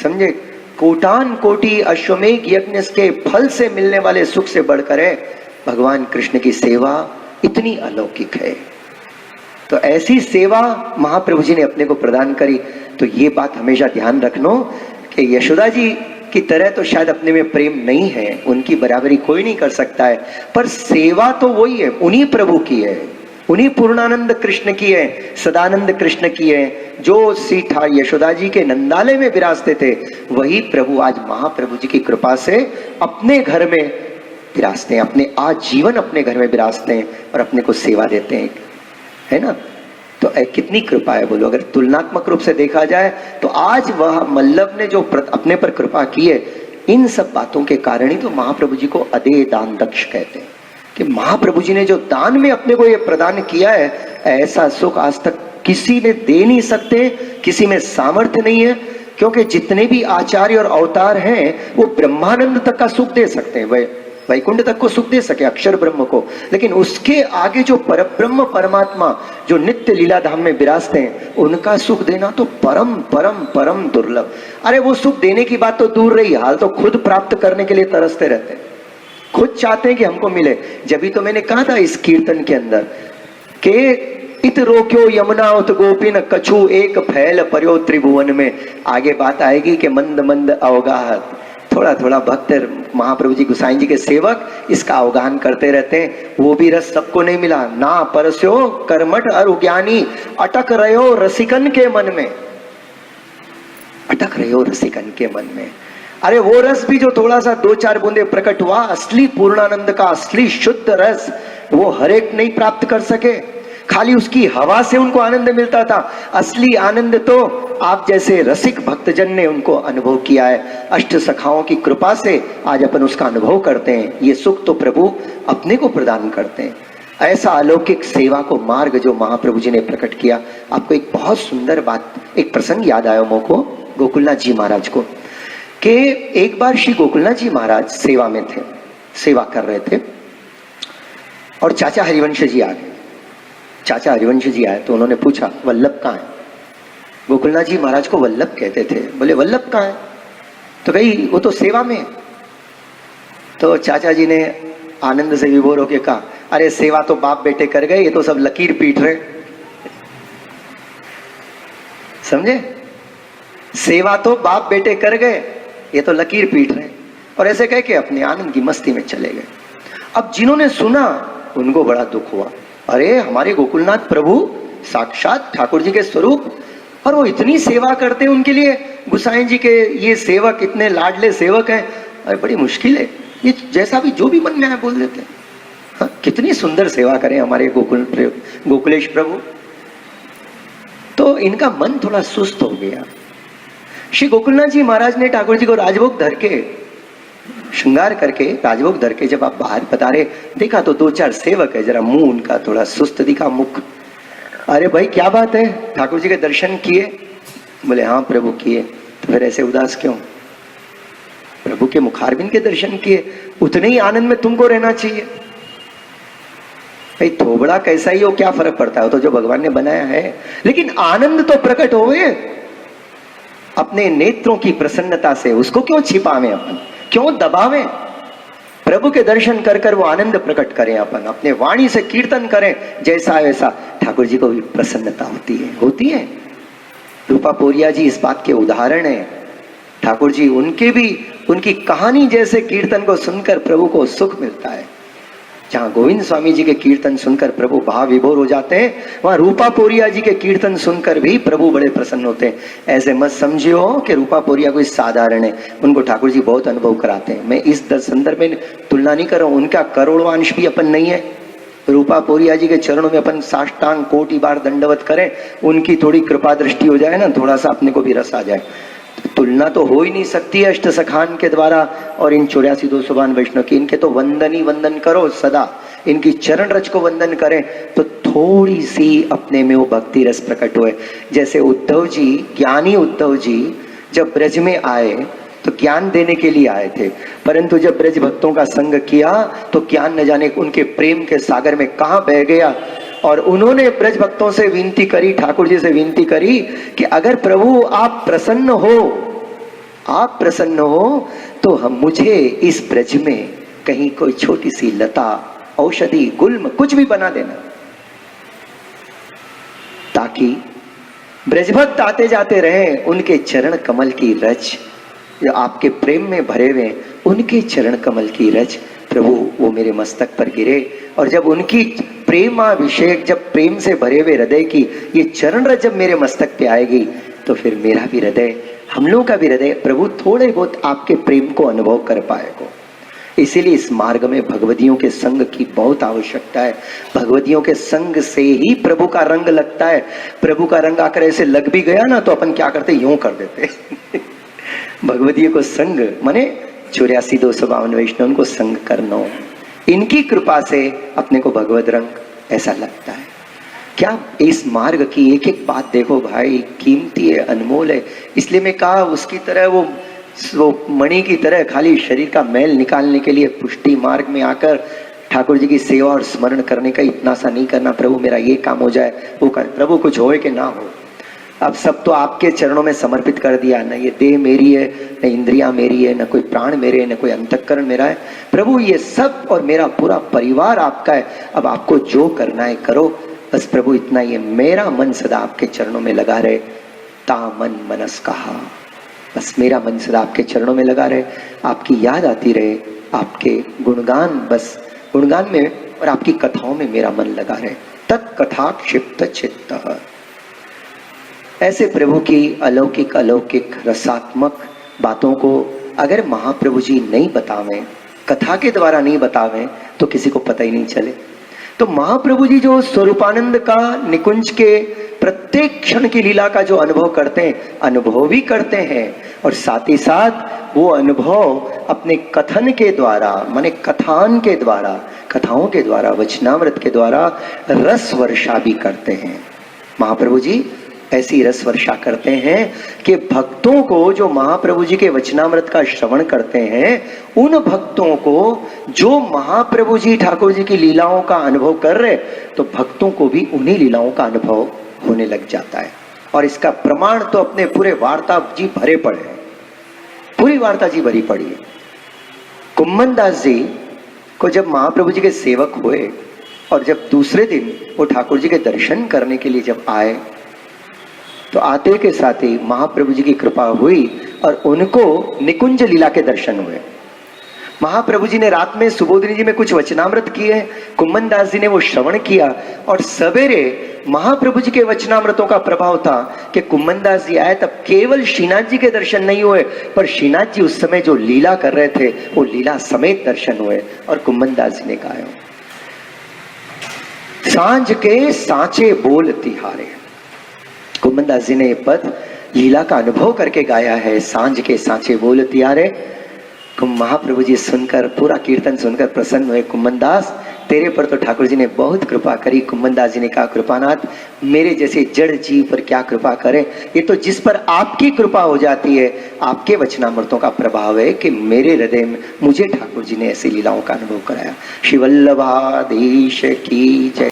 समझे, कोटान कोटि अश्वमेघ यज्ञ के फल से मिलने वाले सुख से बढ़कर है भगवान कृष्ण की सेवा, इतनी अलौकिक है। तो ऐसी सेवा महाप्रभु जी ने अपने को प्रदान करी। तो ये बात हमेशा ध्यान रखना कि यशोदा जी की तरह तो शायद अपने में प्रेम नहीं है, उनकी बराबरी कोई नहीं कर सकता है, पर सेवा तो वही है, उन्हीं प्रभु की है, उन्हीं पूर्णानंद कृष्ण की है, सदानंद कृष्ण की है। जो श्री यशोदा जी के नंदालय में विराजते थे, वही प्रभु आज महाप्रभु जी की कृपा से अपने घर में विराजते हैं, अपने आजीवन अपने घर में विराजते हैं और अपने को सेवा देते हैं, है ना। तो कितनी कृपा है बोलो। अगर तुलनात्मक रूप से देखा जाए तो आज वह मल्लभ ने जो अपने पर कृपा की है, इन सब बातों के कारण ही तो महाप्रभु जी को अदे दान दक्ष कहते हैं कि महाप्रभु जी ने जो दान में अपने को ये प्रदान किया है, ऐसा सुख आज तक किसी ने दे नहीं सकते, किसी में सामर्थ्य नहीं है। क्योंकि जितने भी आचार्य और अवतार हैं वो ब्रह्मानंद तक का सुख दे सकते हैं, वैकुंठ तक को सुख दे सके, अक्षर ब्रह्म को, लेकिन उसके आगे जो परब्रह्म परमात्मा जो नित्य लीला धाम में विराजते हैं, उनका सुख देना तो परम परम परम दुर्लभ। अरे वो सुख देने की बात तो दूर रही, हाल तो खुद प्राप्त करने के लिए तरसते रहते हैं, खुद चाहते हैं कि हमको मिले। जब भी तो मैंने कहा था इस कीर्तन के अंदर के इत रोक्यो यमुना उत गोपिन कछु एक फैल पर्यो त्रिभुवन में। आगे बात आएगी कि मंद मंद अवगाहत, थोड़ा थोड़ा भक्त महाप्रभु जी गोसाई जी के सेवक इसका अवगाहन करते रहते हैं। वो भी रस सबको नहीं मिला। ना परस्यो कर्मठ और ज्ञानी अटक रहो रसिकन के मन में, अटक रहो रसिकन के मन में। अरे वो रस भी जो थोड़ा सा 2-4 बूंदे प्रकट हुआ, असली पूर्णानंद का असली शुद्ध रस वो हर एक नहीं प्राप्त कर सके, खाली उसकी हवा से उनको आनंद मिलता था। असली आनंद तो आप जैसे रसिक भक्तजन ने उनको अनुभव किया है। अष्ट सखाओं की कृपा से आज अपन उसका अनुभव करते हैं। ये सुख तो प्रभु अपने को प्रदान करते हैं। ऐसा अलौकिक सेवा को मार्ग जो महाप्रभु जी ने प्रकट किया। आपको एक बहुत सुंदर बात, एक प्रसंग याद आया मुझको, गोकुलनाथ जी महाराज को, कि एक बार श्री गोकुलनाथ जी महाराज सेवा में थे, सेवा कर रहे थे, और चाचा हरिवंश जी आ गए। चाचा हरिवंश जी आए तो उन्होंने पूछा वल्लभ कहाँ है? गोकुलनाथ जी महाराज को वल्लभ कहते थे। बोले वल्लभ कहाँ है? तो कही वो तो सेवा में। तो चाचा जी ने आनंद से विभोर होकर कहा, अरे सेवा तो बाप बेटे कर गए, ये तो सब लकीर पीट रहे। समझे? सेवा तो बाप बेटे कर गए, ये तो लकीर पीट रहे। और ऐसे कह के अपने आनंद की मस्ती में चले गए। अब जिन्होंने सुना उनको बड़ा दुख हुआ। अरे हमारे गोकुलनाथ प्रभु साक्षात ठाकुर जी के स्वरूप, और वो इतनी सेवा करते हैं उनके लिए। गुसाई जी के ये सेवक इतने लाडले सेवक हैं, अरे बड़ी मुश्किल है, ये जैसा भी जो भी मन में आए बोल देते हैं। हाँ, कितनी सुंदर सेवा करें हमारे गोकुलेश प्रभु। तो इनका मन थोड़ा सुस्त हो गया। श्री गोकुलनाथ जी महाराज ने ठाकुर जी को राजभोग धर के, श्रृंगार करके राजभोग धर के जब आप बाहर पधारे, देखा तो 2-4 सेवक है, जरा मुंह उनका थोड़ा सुस्त दिखा मुख। अरे भाई क्या बात है, ठाकुर जी के दर्शन किए? बोले हाँ प्रभु किए। तो फिर ऐसे उदास क्यों? प्रभु के मुखारबिंद के दर्शन किए, उतने ही आनंद में तुमको रहना चाहिए। भाई थोबड़ा कैसा ही हो, क्या फर्क पड़ता है, तो जो भगवान ने बनाया है। लेकिन आनंद तो प्रकट होवे अपने नेत्रों की प्रसन्नता से, उसको क्यों छिपावे अपन, क्यों दबावें? प्रभु के दर्शन कर कर वो आनंद प्रकट करें, अपन अपने वाणी से कीर्तन करें, जैसा वैसा ठाकुर जी को भी प्रसन्नता होती है। रूपा पोरिया जी इस बात के उदाहरण है। ठाकुर जी उनके भी, उनकी कहानी जैसे कीर्तन को सुनकर प्रभु को सुख मिलता है। जहां गोविंद स्वामी जी के कीर्तन सुनकर प्रभु भाव विभोर हो जाते हैं, वहां रूपा पोरिया जी के कीर्तन सुनकर भी प्रभु बड़े प्रसन्न होते हैं। ऐसे मत समझियो कि रूपा पोरिया कोई साधारण है, उनको ठाकुर जी बहुत अनुभव कराते हैं। मैं इस संदर्भ में तुलना नहीं कर रहा हूं, उनका करोड़वांश भी अपन नहीं है। रूपा पोरिया जी के चरणों में अपन साष्टांग कोटि बार दंडवत करें, उनकी थोड़ी कृपा दृष्टि हो जाए ना, थोड़ा सा अपने को भी रस आ जाए। तुलना तो हो ही नहीं सकती है अष्ट सखान के द्वारा और इन 84-252 वैष्णव की। इनके तो वंदन ही वंदन करो सदा, इनकी चरण रज को वंदन करें तो थोड़ी सी अपने में वो भक्ति रस प्रकट हुए। जैसे उद्धव जी, ज्ञानी उद्धव जी जब ब्रज में आए तो ज्ञान देने के लिए आए थे, परंतु जब ब्रज भक्तों का संग किया तो ज्ञान न जाने उनके प्रेम के सागर में कहां बह गया। और उन्होंने ब्रज भक्तों से विनती करी, ठाकुर जी से विनती करी कि अगर प्रभु आप प्रसन्न हो तो हम मुझे इस ब्रज में कहीं कोई छोटी सी लता, औषधि, गुल्म कुछ भी बना देना, ताकि ब्रजभक्त आते जाते रहें, उनके चरण कमल की रज, जो आपके प्रेम में भरे हुए उनके चरण कमल की रज प्रभु वो मेरे मस्तक पर गिरे। और जब उनकी प्रेमाभिषेक, जब प्रेम से भरे हुए हृदय की ये चरण रज जब मेरे मस्तक पे आएगी तो फिर मेरा भी हृदय, हम लोगों का भी हृदय प्रभु थोड़े बहुत आपके प्रेम को अनुभव कर पाएगा। इसीलिए इस मार्ग में भगवदियों के संग की बहुत आवश्यकता है। भगवदियों के संग से ही प्रभु का रंग लगता है। प्रभु का रंग आकर ऐसे लग भी गया ना तो अपन क्या करते, यूं कर देते भगवदियों को संग माने 84-252 वैष्णव को संग करना, इनकी कृपा से अपने को भगवत रंग ऐसा लगता है। क्या इस मार्ग की एक एक बात देखो भाई, कीमती है, अनमोल है। इसलिए मैं कहा उसकी तरह वो मणि की तरह खाली शरीर का मैल निकालने के लिए पुष्टि मार्ग में आकर ठाकुर जी की सेवा और स्मरण करने का इतना सा नहीं करना, प्रभु मेरा ये काम हो जाए वो कर, प्रभु कुछ होए कि ना हो, अब सब तो आपके चरणों में समर्पित कर दिया। न ये देह मेरी है, न इंद्रियां मेरी है, न कोई प्राण मेरे है, न कोई अंतःकरण मेरा है, प्रभु ये सब और मेरा पूरा परिवार आपका है। अब आपको जो करना है करो, बस प्रभु इतना ही है, मेरा मन सदा आपके चरणों में लगा रहे। ता मन मनस कहा, बस मेरा मन सदा आपके चरणों में लगा रहे, आपकी याद आती रहे, आपके गुणगान, बस गुणगान में और आपकी कथाओं में मेरा मन लगा रहे। तत्कथा क्षिप्त चित्त, ऐसे प्रभु की अलौकिक अलौकिक रसात्मक बातों को अगर महाप्रभु जी नहीं बतावें, कथा के द्वारा नहीं बतावें, तो किसी को पता ही नहीं चले। तो महाप्रभु जी जो स्वरूपानंद का, निकुंज के प्रत्येक क्षण की लीला का जो अनुभव करते हैं, अनुभव भी करते हैं, और साथ ही साथ वो अनुभव अपने कथन के द्वारा, माने कथान के द्वारा, कथाओं के द्वारा, वचनामृत के द्वारा रस वर्षा भी करते हैं। महाप्रभु जी ऐसी रस वर्षा करते हैं कि भक्तों को, जो महाप्रभु जी के वचनामृत का श्रवण करते हैं, उन भक्तों को जो महाप्रभु जी ठाकुर जी की लीलाओं का अनुभव कर रहे, तो भक्तों को भी उन्हीं लीलाओं का अनुभव होने लग जाता है। और इसका प्रमाण तो अपने पूरे वार्ता जी भरे पड़े हैं, पूरी वार्ता जी भरी पड़ी है। कुम्मन दास जी को जब महाप्रभु जी के सेवक हुए और जब दूसरे दिन वो ठाकुर जी के दर्शन करने के लिए जब आए, तो आते के साथ ही महाप्रभु जी की कृपा हुई और उनको निकुंज लीला के दर्शन हुए। महाप्रभु जी ने रात में सुबोधिनी जी में कुछ वचनामृत किए, कुम्मन दास जी ने वो श्रवण किया, और सवेरे महाप्रभु जी के वचनामृतों का प्रभाव था कि कुम्मन दास जी आए तब केवल श्रीनाथ जी के दर्शन नहीं हुए, पर श्रीनाथ जी उस समय जो लीला कर रहे थे वो लीला समेत दर्शन हुए। और कुम्मन दास जी ने कहा, सांझ के सांचे बोल तिहारे। कुम्मन दास जी ने ये पद लीला का अनुभव करके गाया है, सांझ के सांचे बोल तिहारे। महाप्रभु जी सुनकर, पूरा कीर्तन सुनकर प्रसन्न हुए। कुम्मन दास, तेरे पर तो ठाकुर जी ने बहुत कृपा करी। कुम्मन दास जी ने कहा, कृपानाथ, मेरे जैसे जड़ जीव पर क्या कृपा करें, ये तो जिस पर आपकी कृपा हो जाती है, आपके वचनामृतों का प्रभाव है कि मेरे हृदय में मुझे ठाकुर जी ने ऐसी लीलाओं का अनुभव कराया। श्री वल्लभाधीश की जय।